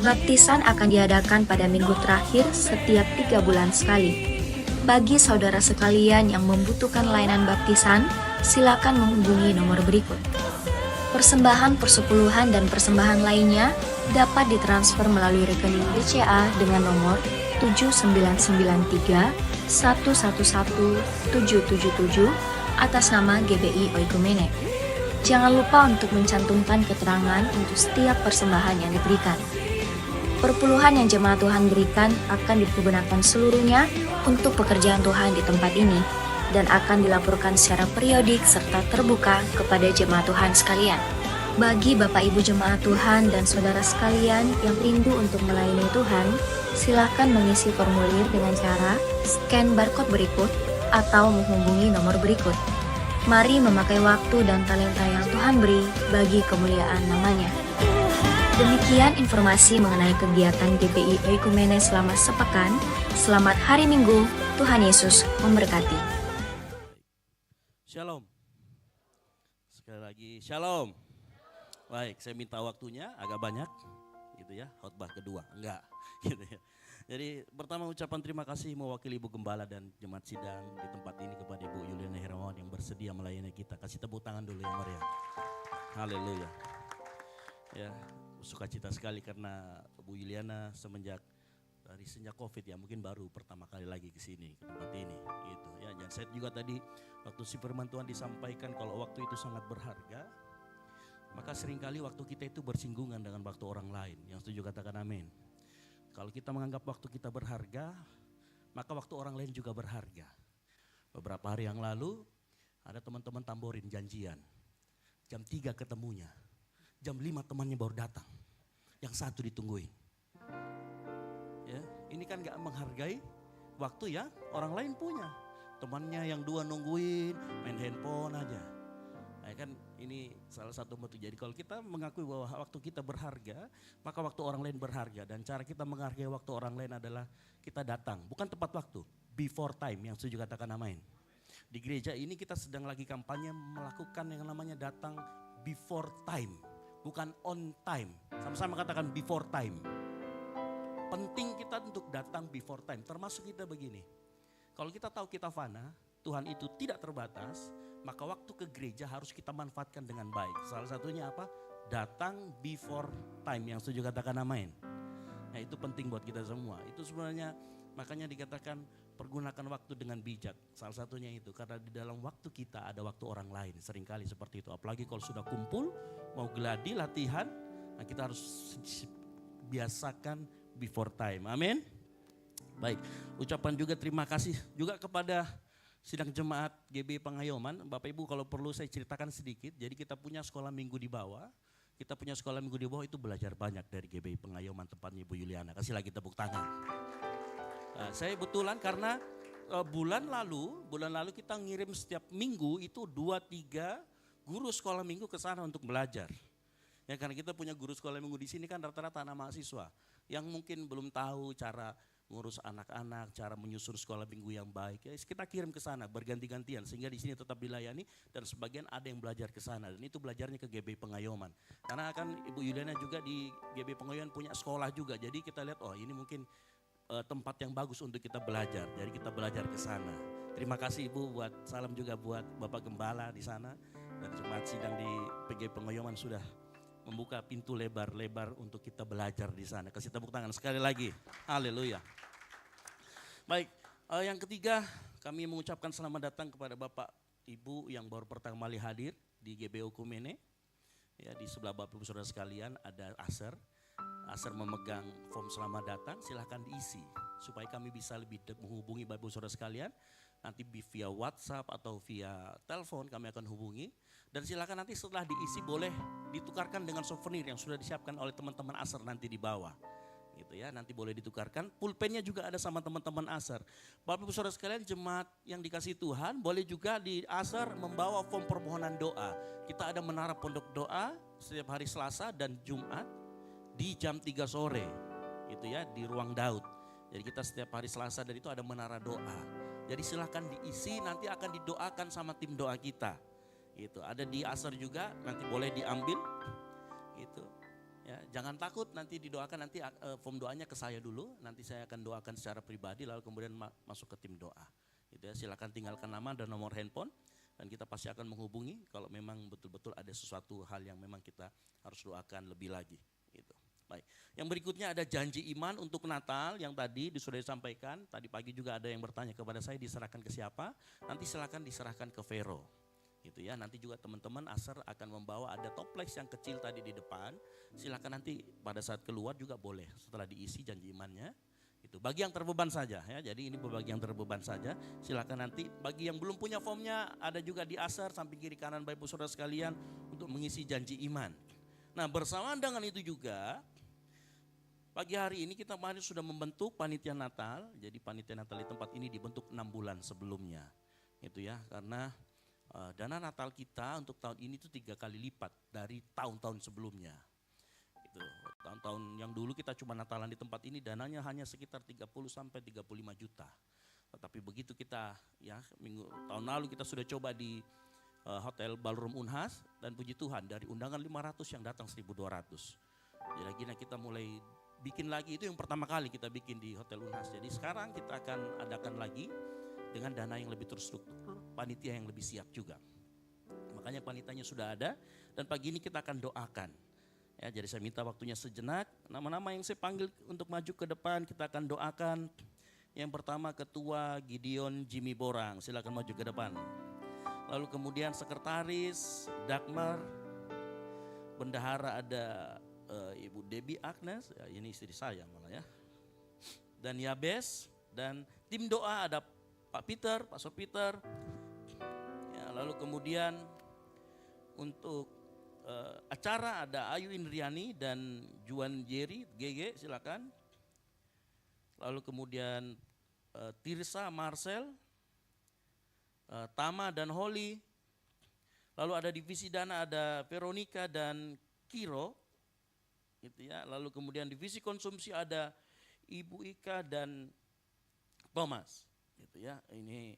G: Baptisan akan diadakan pada minggu terakhir setiap 3 bulan sekali. Bagi saudara sekalian yang membutuhkan layanan baptisan, silakan menghubungi nomor berikut. Persembahan persepuluhan dan persembahan lainnya dapat ditransfer melalui rekening BCA dengan nomor 7993 111 777 atas nama GBI Oikumene. Jangan lupa untuk mencantumkan keterangan untuk setiap persembahan yang diberikan. Perpuluhan yang jemaat Tuhan berikan akan dipergunakan seluruhnya untuk pekerjaan Tuhan di tempat ini dan akan dilaporkan secara periodik serta terbuka kepada jemaat Tuhan sekalian. Bagi Bapak Ibu jemaat Tuhan dan saudara sekalian yang rindu untuk melayani Tuhan, silakan mengisi formulir dengan cara scan barcode berikut atau menghubungi nomor berikut. Mari memakai waktu dan talenta yang Tuhan beri bagi kemuliaan namanya. Demikian informasi mengenai kegiatan GBI Oikumene selama sepekan. Selamat hari Minggu, Tuhan Yesus memberkati.
H: Shalom. Sekali lagi shalom. Baik, saya minta waktunya agak banyak gitu ya, khotbah kedua. Enggak gitu ya. Jadi pertama ucapan terima kasih mewakili Ibu Gembala dan Jemaat Sidang di tempat ini kepada Ibu Yuliana Hermawan yang bersedia melayani kita. Kasih tepuk tangan dulu ya Maria. Haleluya. Ya, sukacita sekali karena Bu Yuliana semenjak Covid ya, mungkin baru pertama kali lagi ke sini, ke tempat ini gitu ya. Dan saya juga tadi waktu si firman Tuhan disampaikan kalau waktu itu sangat berharga, maka seringkali waktu kita itu bersinggungan dengan waktu orang lain. Yang setuju katakan amin. Kalau kita menganggap waktu kita berharga, maka waktu orang lain juga berharga. Beberapa hari yang lalu ada teman-teman Tamborin janjian, jam 3 ketemunya, jam 5 temannya baru datang, yang satu ditungguin. Ya, ini kan gak menghargai waktu ya, orang lain punya. Temannya yang 2 nungguin, main handphone aja. Nah, kan ini salah satu bentuk. Jadi kalau kita mengakui bahwa waktu kita berharga, maka waktu orang lain berharga. Dan cara kita menghargai waktu orang lain adalah kita datang, bukan tepat waktu, before time, yang setuju katakan amin. Di gereja ini kita sedang lagi kampanye melakukan yang namanya datang before time, bukan on time. Sama-sama katakan before time. Penting kita untuk datang before time, termasuk kita begini. Kalau kita tahu kita fana, Tuhan itu tidak terbatas, maka waktu ke gereja harus kita manfaatkan dengan baik. Salah satunya apa? Datang before time, yang setuju katakan amin. Nah itu penting buat kita semua. Itu sebenarnya makanya dikatakan pergunakan waktu dengan bijak. Salah satunya itu, karena di dalam waktu kita ada waktu orang lain. Seringkali seperti itu, apalagi kalau sudah kumpul, mau geladi, latihan, nah kita harus biasakan before time, amin. Baik, ucapan juga terima kasih juga kepada Sidang Jemaat GB Pengayoman. Bapak Ibu kalau perlu saya ceritakan sedikit. Jadi kita punya sekolah minggu di bawah. Kita punya sekolah minggu di bawah itu belajar banyak dari GB Pengayoman tempatnya Ibu Yuliana. Kasih lagi tepuk tangan. Saya kebetulan karena bulan lalu kita ngirim setiap minggu itu 2-3 guru sekolah minggu ke sana untuk belajar. Ya karena kita punya guru sekolah minggu di sini kan rata-rata anak mahasiswa yang mungkin belum tahu cara ngurus anak-anak, cara menyusun sekolah minggu yang baik. Ya, kita kirim ke sana berganti-gantian sehingga di sini tetap dilayani dan sebagian ada yang belajar ke sana dan itu belajarnya ke GB Pengayoman. Karena kan Ibu Yuliana juga di GB Pengayoman punya sekolah juga. Jadi kita lihat oh ini mungkin tempat yang bagus untuk kita belajar. Jadi kita belajar ke sana. Terima kasih Ibu buat salam juga buat Bapak Gembala di sana dan jemaat sidang di PG Pengayoman sudah membuka pintu lebar-lebar untuk kita belajar di sana. Kasih tepuk tangan sekali lagi. Haleluya. Baik, yang ketiga kami mengucapkan selamat datang kepada Bapak Ibu yang baru pertama kali hadir di GBO Kumene. Ya, di sebelah Bapak Ibu Saudara sekalian ada Aser. Aser memegang form selamat datang, silahkan diisi supaya kami bisa lebih menghubungi Bapak Ibu Saudara sekalian. Nanti via WhatsApp atau via telepon kami akan hubungi. Dan silakan nanti setelah diisi boleh ditukarkan dengan souvenir yang sudah disiapkan oleh teman-teman Aser nanti di bawah. Gitu ya, nanti boleh ditukarkan. Pulpennya juga ada sama teman-teman Aser. Bapak Ibu Saudara sekalian, jemaat yang dikasih Tuhan boleh juga di Aser membawa form permohonan doa. Kita ada menara pondok doa setiap hari Selasa dan Jumat di jam 3 sore. Gitu ya, di ruang Daud. Jadi kita setiap hari Selasa dan itu ada menara doa. Jadi silakan diisi, nanti akan didoakan sama tim doa kita. Gitu. Ada di Aser juga, nanti boleh diambil. Gitu. Ya, jangan takut nanti didoakan, nanti form doanya ke saya dulu, nanti saya akan doakan secara pribadi lalu kemudian masuk ke tim doa. Gitu ya, silakan tinggalkan nama dan nomor handphone dan kita pasti akan menghubungi kalau memang betul-betul ada sesuatu hal yang memang kita harus doakan lebih lagi. Gitu. Baik. Yang berikutnya ada janji iman untuk Natal yang tadi sudah disampaikan. Tadi pagi juga ada yang bertanya kepada saya diserahkan ke siapa? Nanti silakan diserahkan ke Vero. Gitu ya, nanti juga teman-teman Aser akan membawa ada toples yang kecil tadi di depan. Silakan nanti pada saat keluar juga boleh setelah diisi janji imannya. Itu bagi yang terbeban saja ya. Jadi ini bagi yang terbeban saja. Silakan nanti bagi yang belum punya formnya ada juga di Aser samping kiri kanan Bapak Ibu Saudara sekalian untuk mengisi janji iman. Nah, bersamaan dengan itu juga pagi hari ini kita kemarin sudah membentuk panitia Natal. Jadi panitia Natal di tempat ini dibentuk 6 bulan sebelumnya. Itu ya, karena dana Natal kita untuk tahun ini itu 3 kali lipat dari tahun-tahun sebelumnya. Gitu. Tahun-tahun yang dulu kita cuma Natalan di tempat ini dananya hanya sekitar 30 sampai 35 juta. Tetapi begitu kita tahun lalu kita sudah coba di Hotel Ballroom Unhas dan puji Tuhan dari undangan 500 yang datang 1.200. Jadi kita mulai bikin lagi, itu yang pertama kali kita bikin di Hotel Unhas. Jadi sekarang kita akan adakan lagi dengan dana yang lebih terstruktur, panitia yang lebih siap juga. Makanya panitianya sudah ada dan pagi ini kita akan doakan. Ya, jadi saya minta waktunya sejenak, nama-nama yang saya panggil untuk maju ke depan kita akan doakan. Yang pertama Ketua Gideon Jimmy Borang, silakan maju ke depan. Lalu kemudian Sekretaris Dagmar, Bendahara ada Ibu Debbie Agnes, ya, ini istri saya malah ya. Dan Yabes, dan tim doa ada Pak Peter, Pak Sop Peter. Ya, lalu kemudian untuk acara ada Ayu Indriani dan Juan Jerry, GG silakan. Lalu kemudian Tirsa Marcel, Tama dan Holly. Lalu ada divisi dana ada Veronica dan Kiro. Gitu ya. Lalu kemudian divisi konsumsi ada Ibu Ika dan Thomas. Gitu ya. Ini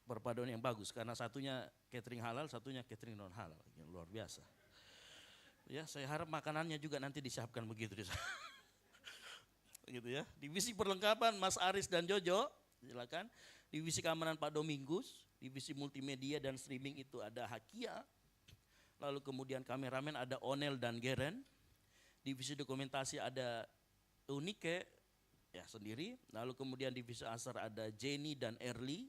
H: perpaduan yang bagus karena satunya catering halal, satunya catering non halal. Luar biasa. Ya, saya harap makanannya juga nanti disiapkan begitu di sana. Gitu ya. Divisi perlengkapan Mas Aris dan Jojo, silakan. Divisi keamanan Pak Domingus, divisi multimedia dan streaming itu ada Hakia. Lalu kemudian kameramen ada Onel dan Geren. Divisi dokumentasi ada Unike ya sendiri. Lalu kemudian divisi asar ada Jenny dan Erli.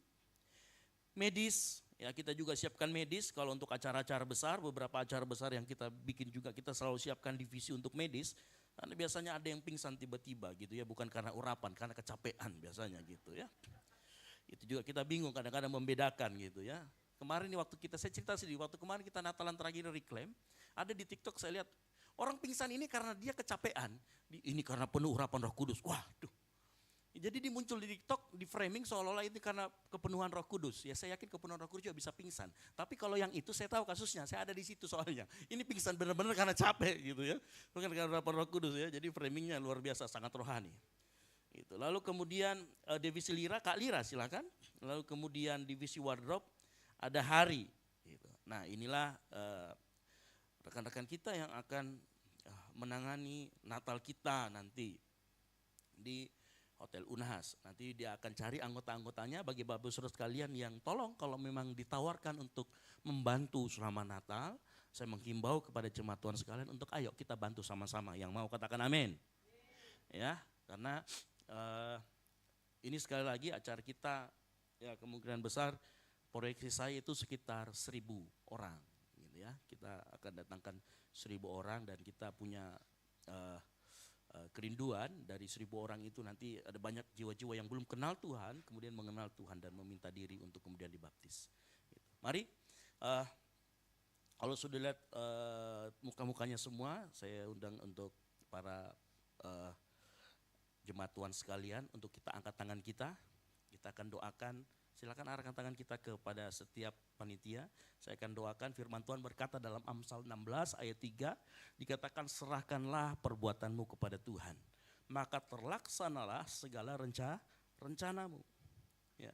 H: Medis, ya kita juga siapkan medis kalau untuk acara-acara besar, beberapa acara besar yang kita bikin juga kita selalu siapkan divisi untuk medis. Karena biasanya ada yang pingsan tiba-tiba gitu ya, bukan karena urapan, karena kecapean biasanya gitu ya. Itu juga kita bingung kadang-kadang membedakan gitu ya. Kemarin nih waktu saya cerita sih, waktu kemarin kita Natalan terakhir reclaim, ada di TikTok saya lihat, orang pingsan ini karena dia kecapean, ini karena penuh urapan Roh Kudus, waduh. Jadi dia muncul di TikTok, di framing seolah-olah itu karena kepenuhan Roh Kudus. Ya saya yakin kepenuhan Roh Kudus juga bisa pingsan. Tapi kalau yang itu saya tahu kasusnya, saya ada di situ soalnya. Ini pingsan benar-benar karena capek gitu ya. Bukan karena urapan Roh Kudus ya, jadi framingnya luar biasa, sangat rohani. Gitu. Lalu kemudian divisi Lira, Kak Lira silakan. Lalu kemudian divisi wardrobe ada Hari. Gitu. Nah inilah rekan-rekan kita yang akan menangani Natal kita nanti di Hotel Unhas. Nanti dia akan cari anggota-anggotanya bagi Bapak Saudara sekalian yang tolong kalau memang ditawarkan untuk membantu selama Natal, saya menghimbau kepada jemaat Tuhan sekalian untuk ayo kita bantu sama-sama. Yang mau katakan amin. Ya, karena ini sekali lagi acara kita ya kemungkinan besar proyeksi saya itu sekitar 1.000 orang gitu ya. Kita akan datangkan 1.000 orang dan kita punya kerinduan dari 1.000 orang itu nanti ada banyak jiwa-jiwa yang belum kenal Tuhan kemudian mengenal Tuhan dan meminta diri untuk kemudian dibaptis. Gitu. Mari kalau sudah lihat muka-mukanya semua, saya undang untuk para jemaat Tuhan sekalian untuk kita angkat tangan kita akan doakan. Silakan arahkan tangan kita kepada setiap panitia. Saya akan doakan firman Tuhan berkata dalam Amsal 16 ayat 3, dikatakan serahkanlah perbuatanmu kepada Tuhan, maka terlaksanalah segala rencanamu. Ya.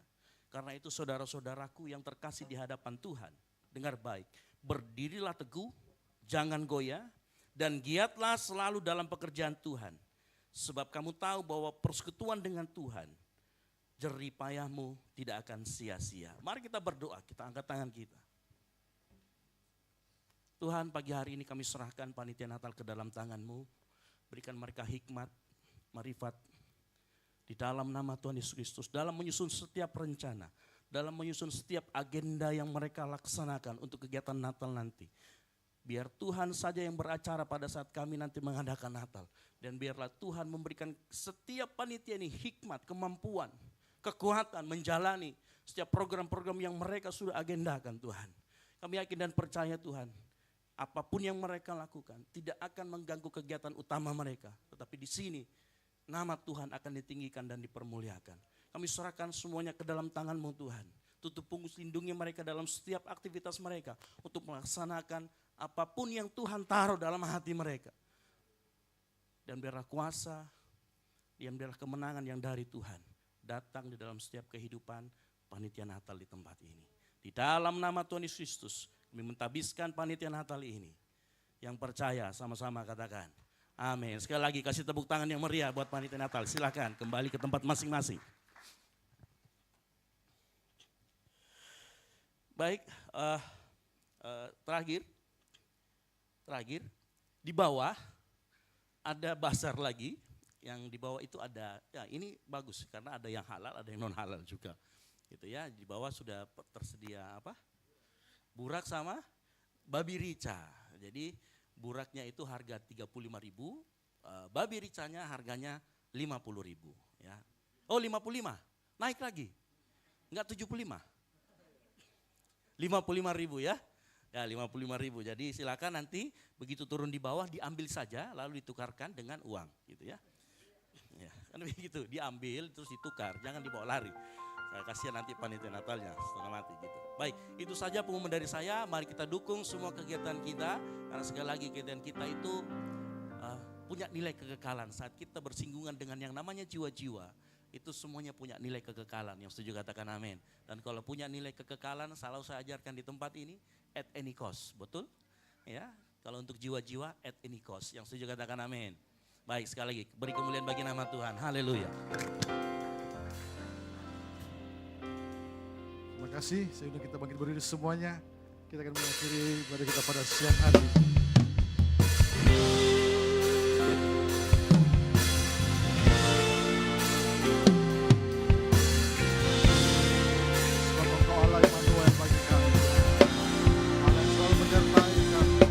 H: Karena itu saudara-saudaraku yang terkasih di hadapan Tuhan, dengar baik, berdirilah teguh, jangan goyah, dan giatlah selalu dalam pekerjaan Tuhan. Sebab kamu tahu bahwa persekutuan dengan Tuhan, jerih payahmu tidak akan sia-sia. Mari kita berdoa, kita angkat tangan kita. Tuhan, pagi hari ini kami serahkan panitia Natal ke dalam tangan-Mu. Berikan mereka hikmat, marifat di dalam nama Tuhan Yesus Kristus, dalam menyusun setiap rencana, dalam menyusun setiap agenda yang mereka laksanakan untuk kegiatan Natal nanti. Biar Tuhan saja yang beracara pada saat kami nanti mengadakan Natal. Dan biarlah Tuhan memberikan setiap panitia ini hikmat, kemampuan, kekuatan menjalani setiap program-program yang mereka sudah agendakan Tuhan. Kami yakin dan percaya Tuhan, apapun yang mereka lakukan tidak akan mengganggu kegiatan utama mereka. Tetapi di sini nama Tuhan akan ditinggikan dan dipermuliakan. Kami serahkan semuanya ke dalam tangan-Mu Tuhan. Tutup pungus lindungi mereka dalam setiap aktivitas mereka untuk melaksanakan apapun yang Tuhan taruh dalam hati mereka. dan biarlah kuasa, dan biarlah kemenangan yang dari Tuhan datang di dalam setiap kehidupan panitia Natal di tempat ini. Di dalam nama Tuhan Yesus Kristus, kami mentabiskan panitia Natal ini. Yang percaya sama-sama katakan, amin. Sekali lagi kasih tepuk tangan yang meriah buat panitia Natal. Silakan kembali ke tempat masing-masing. Baik, terakhir di bawah ada bazar lagi. Yang di bawah itu ada, ya ini bagus karena ada yang halal, ada yang non halal juga. Gitu ya, di bawah sudah tersedia apa? Burak sama babi rica. Jadi buraknya itu harga 35.000, babi ricanya harganya 50.000 ya. Oh 55, naik lagi. Enggak 75. 55.000 ya. Ya 55.000. Jadi silakan nanti begitu turun di bawah diambil saja lalu ditukarkan dengan uang gitu ya. Ya, kan begitu, diambil terus ditukar, jangan dibawa lari. Saya kasihan nanti panitia Natalnya setengah mati gitu. Baik, itu saja pengumuman dari saya. Mari kita dukung semua kegiatan kita karena sekali lagi kegiatan kita itu punya nilai kekekalan. Saat kita bersinggungan dengan yang namanya jiwa-jiwa, itu semuanya punya nilai kekekalan. Yang setuju katakan amin. Dan kalau punya nilai kekekalan, selalu saya ajarkan di tempat ini at any cost, betul? Ya, kalau untuk jiwa-jiwa at any cost. Yang setuju katakan amin. Baik, sekali lagi beri kemuliaan bagi nama Tuhan. Haleluya.
A: Terima kasih, sehingga kita bangkit berdiri semuanya. Kita akan mengakhiri ibadah kita pada siang hari. Sebab Engkau Allah Immanuel bagi kami. Allah yang selalu menyertai kami.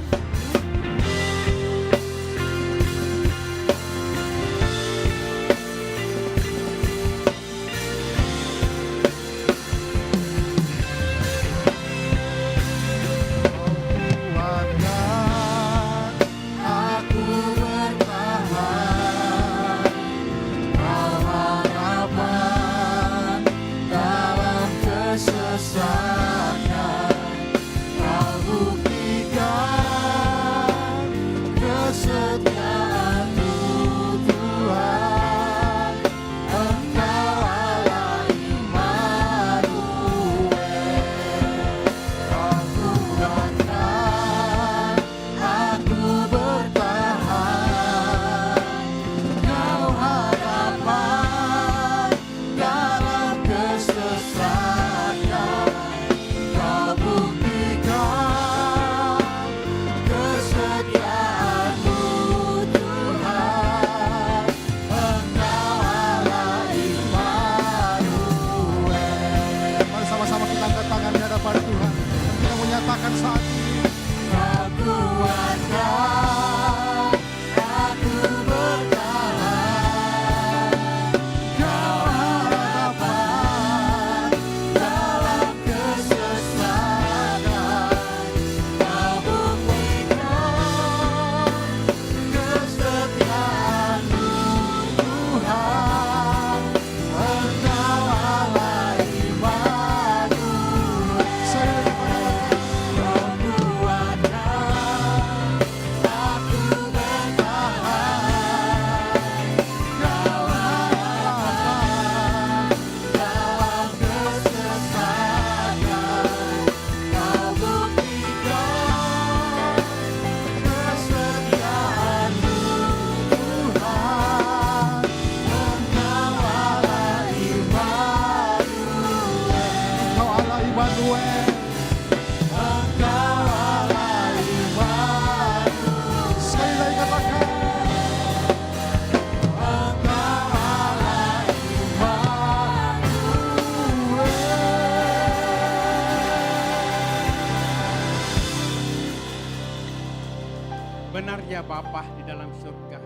I: Benarnya Bapa di dalam surga,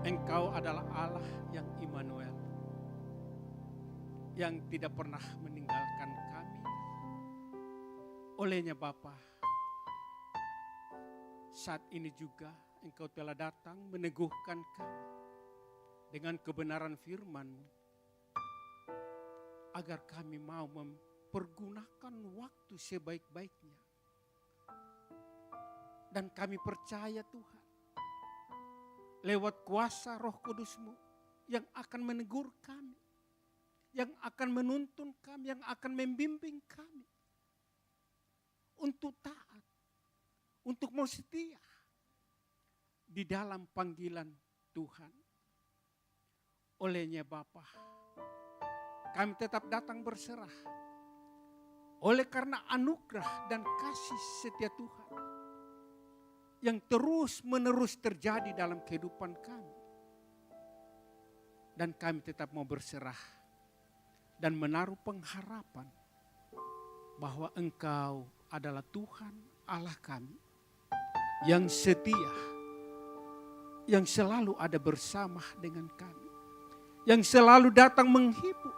I: Engkau adalah Allah yang Immanuel, yang tidak pernah meninggalkan kami. Olehnya Bapa, saat ini juga Engkau telah datang meneguhkan kami dengan kebenaran firman-Mu, agar kami mau mempergunakan waktu sebaik-baiknya. Dan kami percaya Tuhan, lewat kuasa Roh Kudus-Mu yang akan menegur kami, yang akan menuntun kami, yang akan membimbing kami untuk taat, untuk mau setia di dalam panggilan Tuhan. Olehnya Bapa, kami tetap datang berserah. Oleh karena anugerah dan kasih setia Tuhan yang terus menerus terjadi dalam kehidupan kami. Dan kami tetap mau berserah dan menaruh pengharapan bahwa Engkau adalah Tuhan Allah kami yang setia, yang selalu ada bersama dengan kami, yang selalu datang menghibur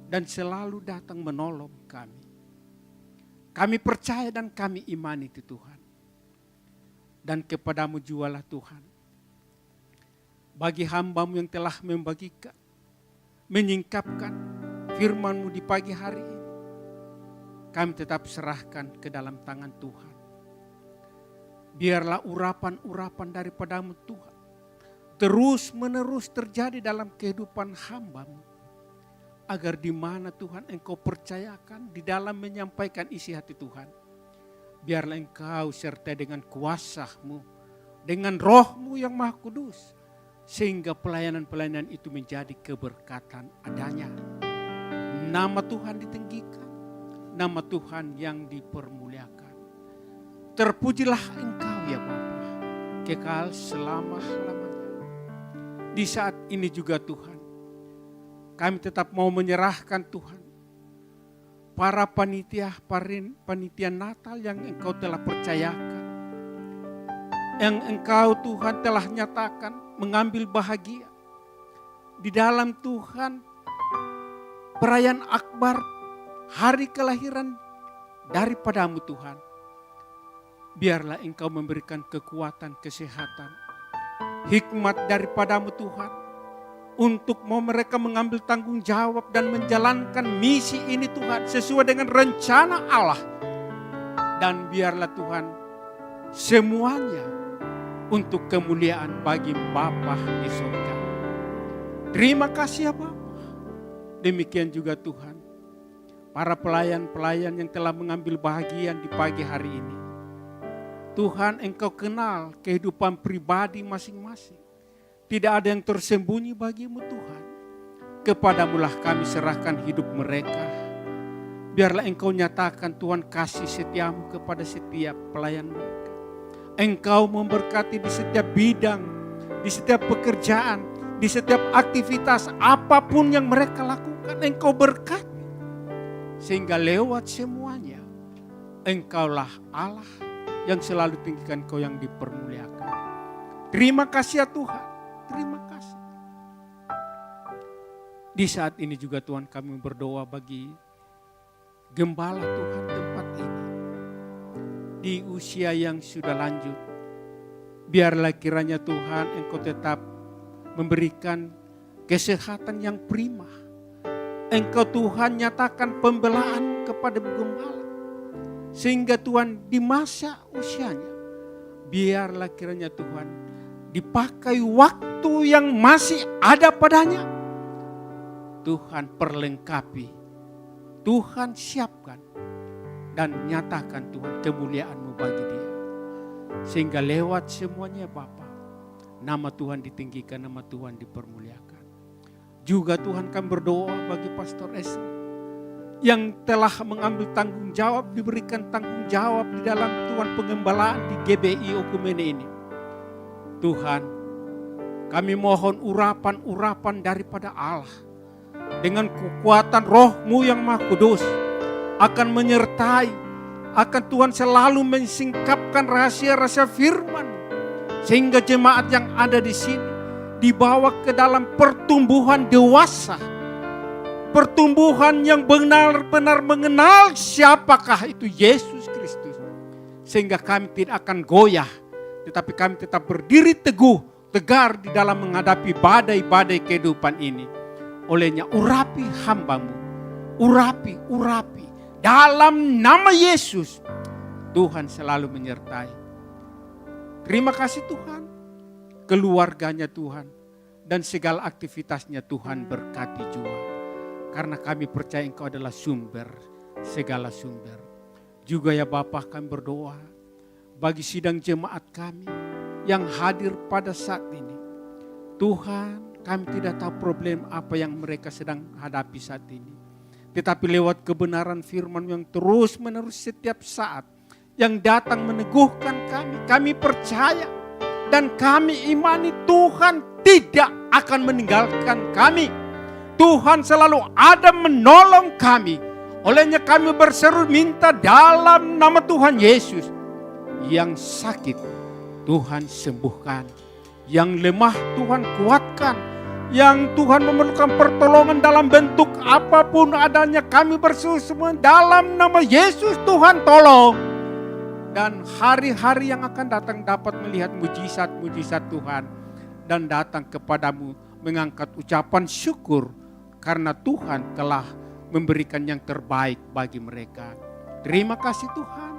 I: dan selalu datang menolong kami. Kami percaya dan kami imani itu Tuhan. Dan kepadamu jualah Tuhan. Bagi hamba-Mu yang telah membagikan, menyingkapkan firman-Mu di pagi hari ini, kami tetap serahkan ke dalam tangan Tuhan. Biarlah urapan-urapan daripada-Mu Tuhan terus menerus terjadi dalam kehidupan hamba-Mu. Agar di mana Tuhan Engkau percayakan di dalam menyampaikan isi hati Tuhan. Biarlah Engkau serta dengan kuasa-Mu, dengan Roh-Mu yang Maha Kudus. Sehingga pelayanan-pelayanan itu menjadi keberkatan adanya. Nama Tuhan ditinggikan, nama Tuhan yang dipermuliakan. Terpujilah Engkau ya Bapa, kekal selama-lamanya. Di saat ini juga Tuhan, kami tetap mau menyerahkan Tuhan para panitia Natal yang Engkau telah percayakan. Yang Engkau Tuhan telah nyatakan mengambil bahagia. Di dalam Tuhan perayaan akbar hari kelahiran daripada-Mu Tuhan. Biarlah Engkau memberikan kekuatan, kesehatan, hikmat daripada-Mu Tuhan. Untuk mau mereka mengambil tanggung jawab dan menjalankan misi ini Tuhan sesuai dengan rencana Allah. Dan biarlah Tuhan semuanya untuk kemuliaan bagi Bapa di surga. Terima kasih ya Bapa. Demikian juga Tuhan, para pelayan-pelayan yang telah mengambil bahagian di pagi hari ini. Tuhan Engkau kenal kehidupan pribadi masing-masing. Tidak ada yang tersembunyi bagi-Mu Tuhan. Kepadamu-lah kami serahkan hidup mereka. Biarlah Engkau nyatakan Tuhan kasih setia-Mu kepada setiap pelayan mereka. Engkau memberkati di setiap bidang, di setiap pekerjaan, di setiap aktivitas apapun yang mereka lakukan. Engkau berkati. Sehingga lewat semuanya, Engkaulah Allah yang selalu tinggikan, Engkau yang dipermuliakan. Terima kasih ya Tuhan. Terima kasih. Di saat ini juga Tuhan kami berdoa bagi gembala Tuhan tempat ini. Di usia yang sudah lanjut. Biarlah kiranya Tuhan Engkau tetap memberikan kesehatan yang prima. Engkau Tuhan nyatakan pembelaan kepada gembala. Sehingga Tuhan di masa usianya. Biarlah kiranya Tuhan dipakai waktu yang masih ada padanya. Tuhan perlengkapi, Tuhan siapkan dan nyatakan Tuhan kemuliaan-Mu bagi dia. Sehingga lewat semuanya Bapa, nama Tuhan ditinggikan, nama Tuhan dipermuliakan. Juga Tuhan kami berdoa bagi Pastor Esra yang telah mengambil tanggung jawab, diberikan tanggung jawab di dalam Tuhan pengembalaan di GBI Okumene ini. Tuhan, kami mohon urapan-urapan daripada Allah dengan kekuatan Roh-Mu yang Maha Kudus akan menyertai, akan Tuhan selalu mensingkapkan rahasia-rahasia firman sehingga jemaat yang ada di sini dibawa ke dalam pertumbuhan dewasa, pertumbuhan yang benar-benar mengenal siapakah itu Yesus Kristus, sehingga kami tidak akan goyah. Tetapi kami tetap berdiri teguh, tegar di dalam menghadapi badai-badai kehidupan ini. Olehnya urapi hamba-Mu, urapi. Dalam nama Yesus, Tuhan selalu menyertai. Terima kasih Tuhan. keluarganya Tuhan, dan segala aktivitasnya Tuhan berkati juga. Karena kami percaya Engkau adalah sumber, segala sumber. Juga ya Bapa, kami berdoa bagi sidang jemaat kami yang hadir pada saat ini. Tuhan, kami tidak tahu problem apa yang mereka sedang hadapi saat ini. Tetapi lewat kebenaran firman yang terus menerus setiap saat, yang datang meneguhkan kami percaya dan kami imani Tuhan tidak akan meninggalkan kami. Tuhan selalu ada menolong kami. Olehnya kami berseru minta dalam nama Tuhan Yesus. Yang sakit Tuhan sembuhkan. Yang lemah Tuhan kuatkan. Yang Tuhan memerlukan pertolongan dalam bentuk apapun adanya, kami berseru semua dalam nama Yesus Tuhan tolong. Dan hari-hari yang akan datang dapat melihat mujizat-mujizat Tuhan. Dan datang kepadamu mengangkat ucapan syukur. Karena Tuhan telah memberikan yang terbaik bagi mereka. Terima kasih Tuhan.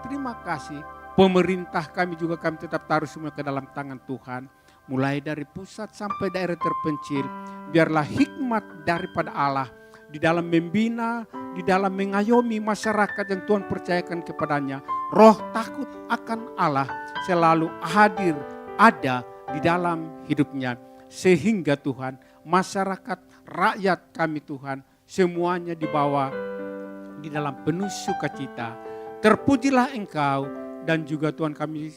I: Terima kasih. Pemerintah kami juga kami tetap taruh semua ke dalam tangan Tuhan. Mulai dari pusat sampai daerah terpencil. Biarlah hikmat daripada Allah di dalam membina, di dalam mengayomi masyarakat yang Tuhan percayakan kepadanya. Roh takut akan Allah selalu hadir, ada di dalam hidupnya. Sehingga Tuhan, masyarakat, rakyat kami Tuhan, semuanya dibawa di dalam penuh sukacita. Terpujilah Engkau, dan juga Tuhan kami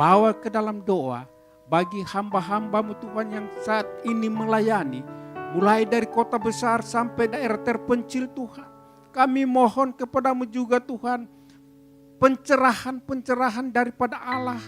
I: bawa ke dalam doa bagi hamba-hamba-Mu Tuhan yang saat ini melayani. Mulai dari kota besar sampai daerah terpencil Tuhan. Kami mohon kepadamu juga Tuhan, pencerahan-pencerahan daripada Allah.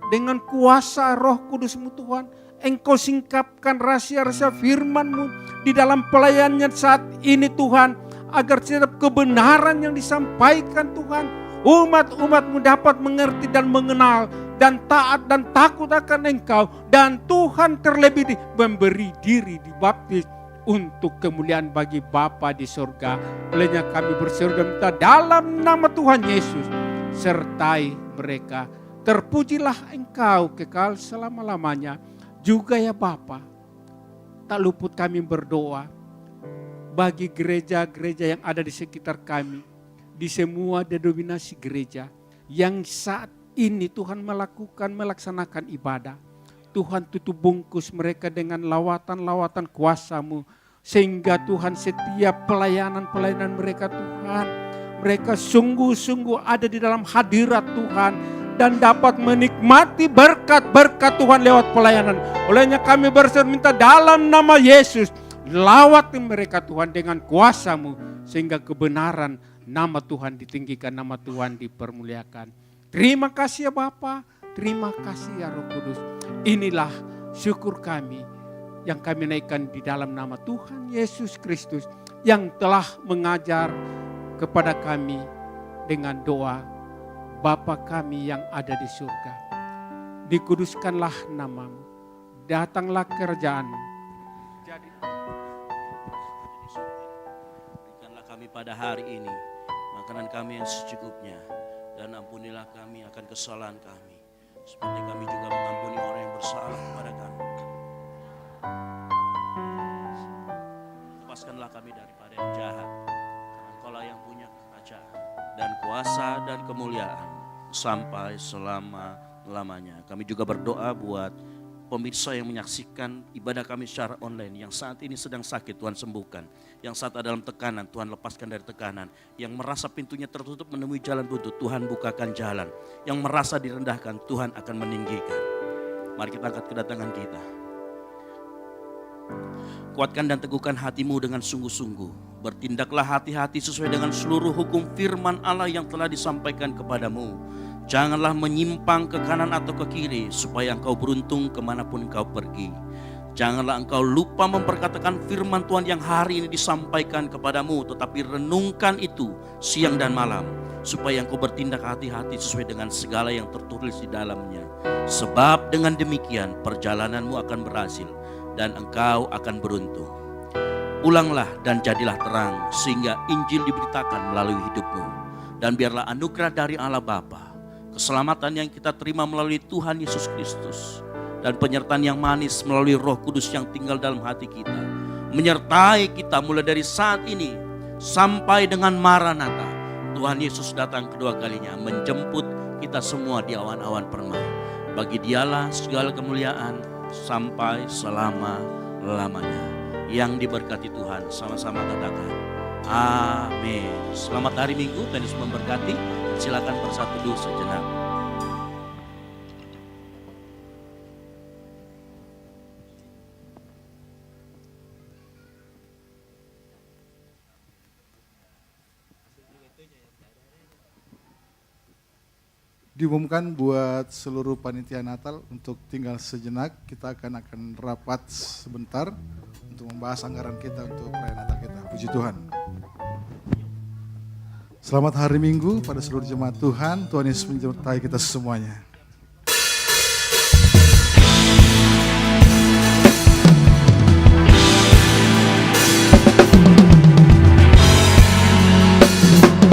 I: Dengan kuasa Roh Kudus-Mu Tuhan, Engkau singkapkan rahasia-rahasia firman-Mu di dalam pelayanannya saat ini Tuhan. Agar setiap kebenaran yang disampaikan Tuhan, umat-umat-Mu dapat mengerti dan mengenal. Dan taat dan takut akan Engkau. Dan Tuhan terlebih memberi diri dibaptis untuk kemuliaan bagi Bapa di surga. Olehnya kami berseru dan minta dalam nama Tuhan Yesus, sertai mereka. Terpujilah Engkau kekal selama-lamanya. Juga ya Bapa, tak luput kami berdoa bagi gereja-gereja yang ada di sekitar kami, di semua denominasi gereja yang saat ini Tuhan melaksanakan ibadah. Tuhan tutup bungkus mereka dengan lawatan-lawatan kuasa-Mu, sehingga Tuhan setiap pelayanan-pelayanan mereka Tuhan, mereka sungguh-sungguh ada di dalam hadirat Tuhan, dan dapat menikmati berkat-berkat Tuhan lewat pelayanan. Olehnya kami berseru minta dalam nama Yesus, lawati mereka Tuhan dengan kuasa-Mu, sehingga kebenaran nama Tuhan ditinggikan, nama Tuhan dipermuliakan. Terima kasih ya Bapa, terima kasih ya Roh Kudus. Inilah syukur kami yang kami naikkan di dalam nama Tuhan Yesus Kristus, yang telah mengajar kepada kami dengan doa, Bapa kami yang ada di surga, dikuduskanlah nama-Mu, datanglah kerajaan-Mu.
H: Berikanlah kami pada hari ini makanan kami yang secukupnya, dan ampunilah kami akan kesalahan kami, seperti kami juga mengampuni orang yang bersalah kepada kami. Lepaskanlah kami daripada yang jahat, karena Engkaulah yang punya kerajaan dan kuasa dan kemuliaan sampai selama-lamanya. Kami juga berdoa buat pemirsa yang menyaksikan ibadah kami secara online, yang saat ini sedang sakit Tuhan sembuhkan, yang saat ada dalam tekanan Tuhan lepaskan dari tekanan, yang merasa pintunya tertutup menemui jalan buntu Tuhan bukakan jalan, yang merasa direndahkan Tuhan akan meninggikan. Mari kita angkat kedatangan kita. Kuatkan dan teguhkan hatimu dengan sungguh-sungguh. Bertindaklah hati-hati sesuai dengan seluruh hukum firman Allah yang telah disampaikan kepadamu. Janganlah menyimpang ke kanan atau ke kiri, supaya engkau beruntung kemanapun engkau pergi. Janganlah engkau lupa memperkatakan firman Tuhan yang hari ini disampaikan kepadamu, tetapi renungkan itu siang dan malam, supaya engkau bertindak hati-hati sesuai dengan segala yang tertulis di dalamnya. Sebab dengan demikian perjalananmu akan berhasil, dan engkau akan beruntung. Pulanglah dan jadilah terang, sehingga Injil diberitakan melalui hidupmu. Dan biarlah anugerah dari Allah Bapa, keselamatan yang kita terima melalui Tuhan Yesus Kristus, dan penyertaan yang manis melalui Roh Kudus yang tinggal dalam hati kita. Menyertai kita mulai dari saat ini sampai dengan Maranatha. Tuhan Yesus datang kedua kalinya menjemput kita semua di awan-awan permai. Bagi Dialah segala kemuliaan sampai selama-lamanya. Yang diberkati Tuhan, sama-sama katakan amin. Selamat hari Minggu, Tuhan Yesus memberkati. Silakan bersatu dulu sejenak.
A: Diumumkan buat seluruh panitia Natal untuk tinggal sejenak. Kita akan rapat sebentar untuk membahas anggaran kita untuk perayaan Natal kita. Puji Tuhan. Selamat hari Minggu pada seluruh jemaat Tuhan. Tuhan Yesus menyertai kita semuanya.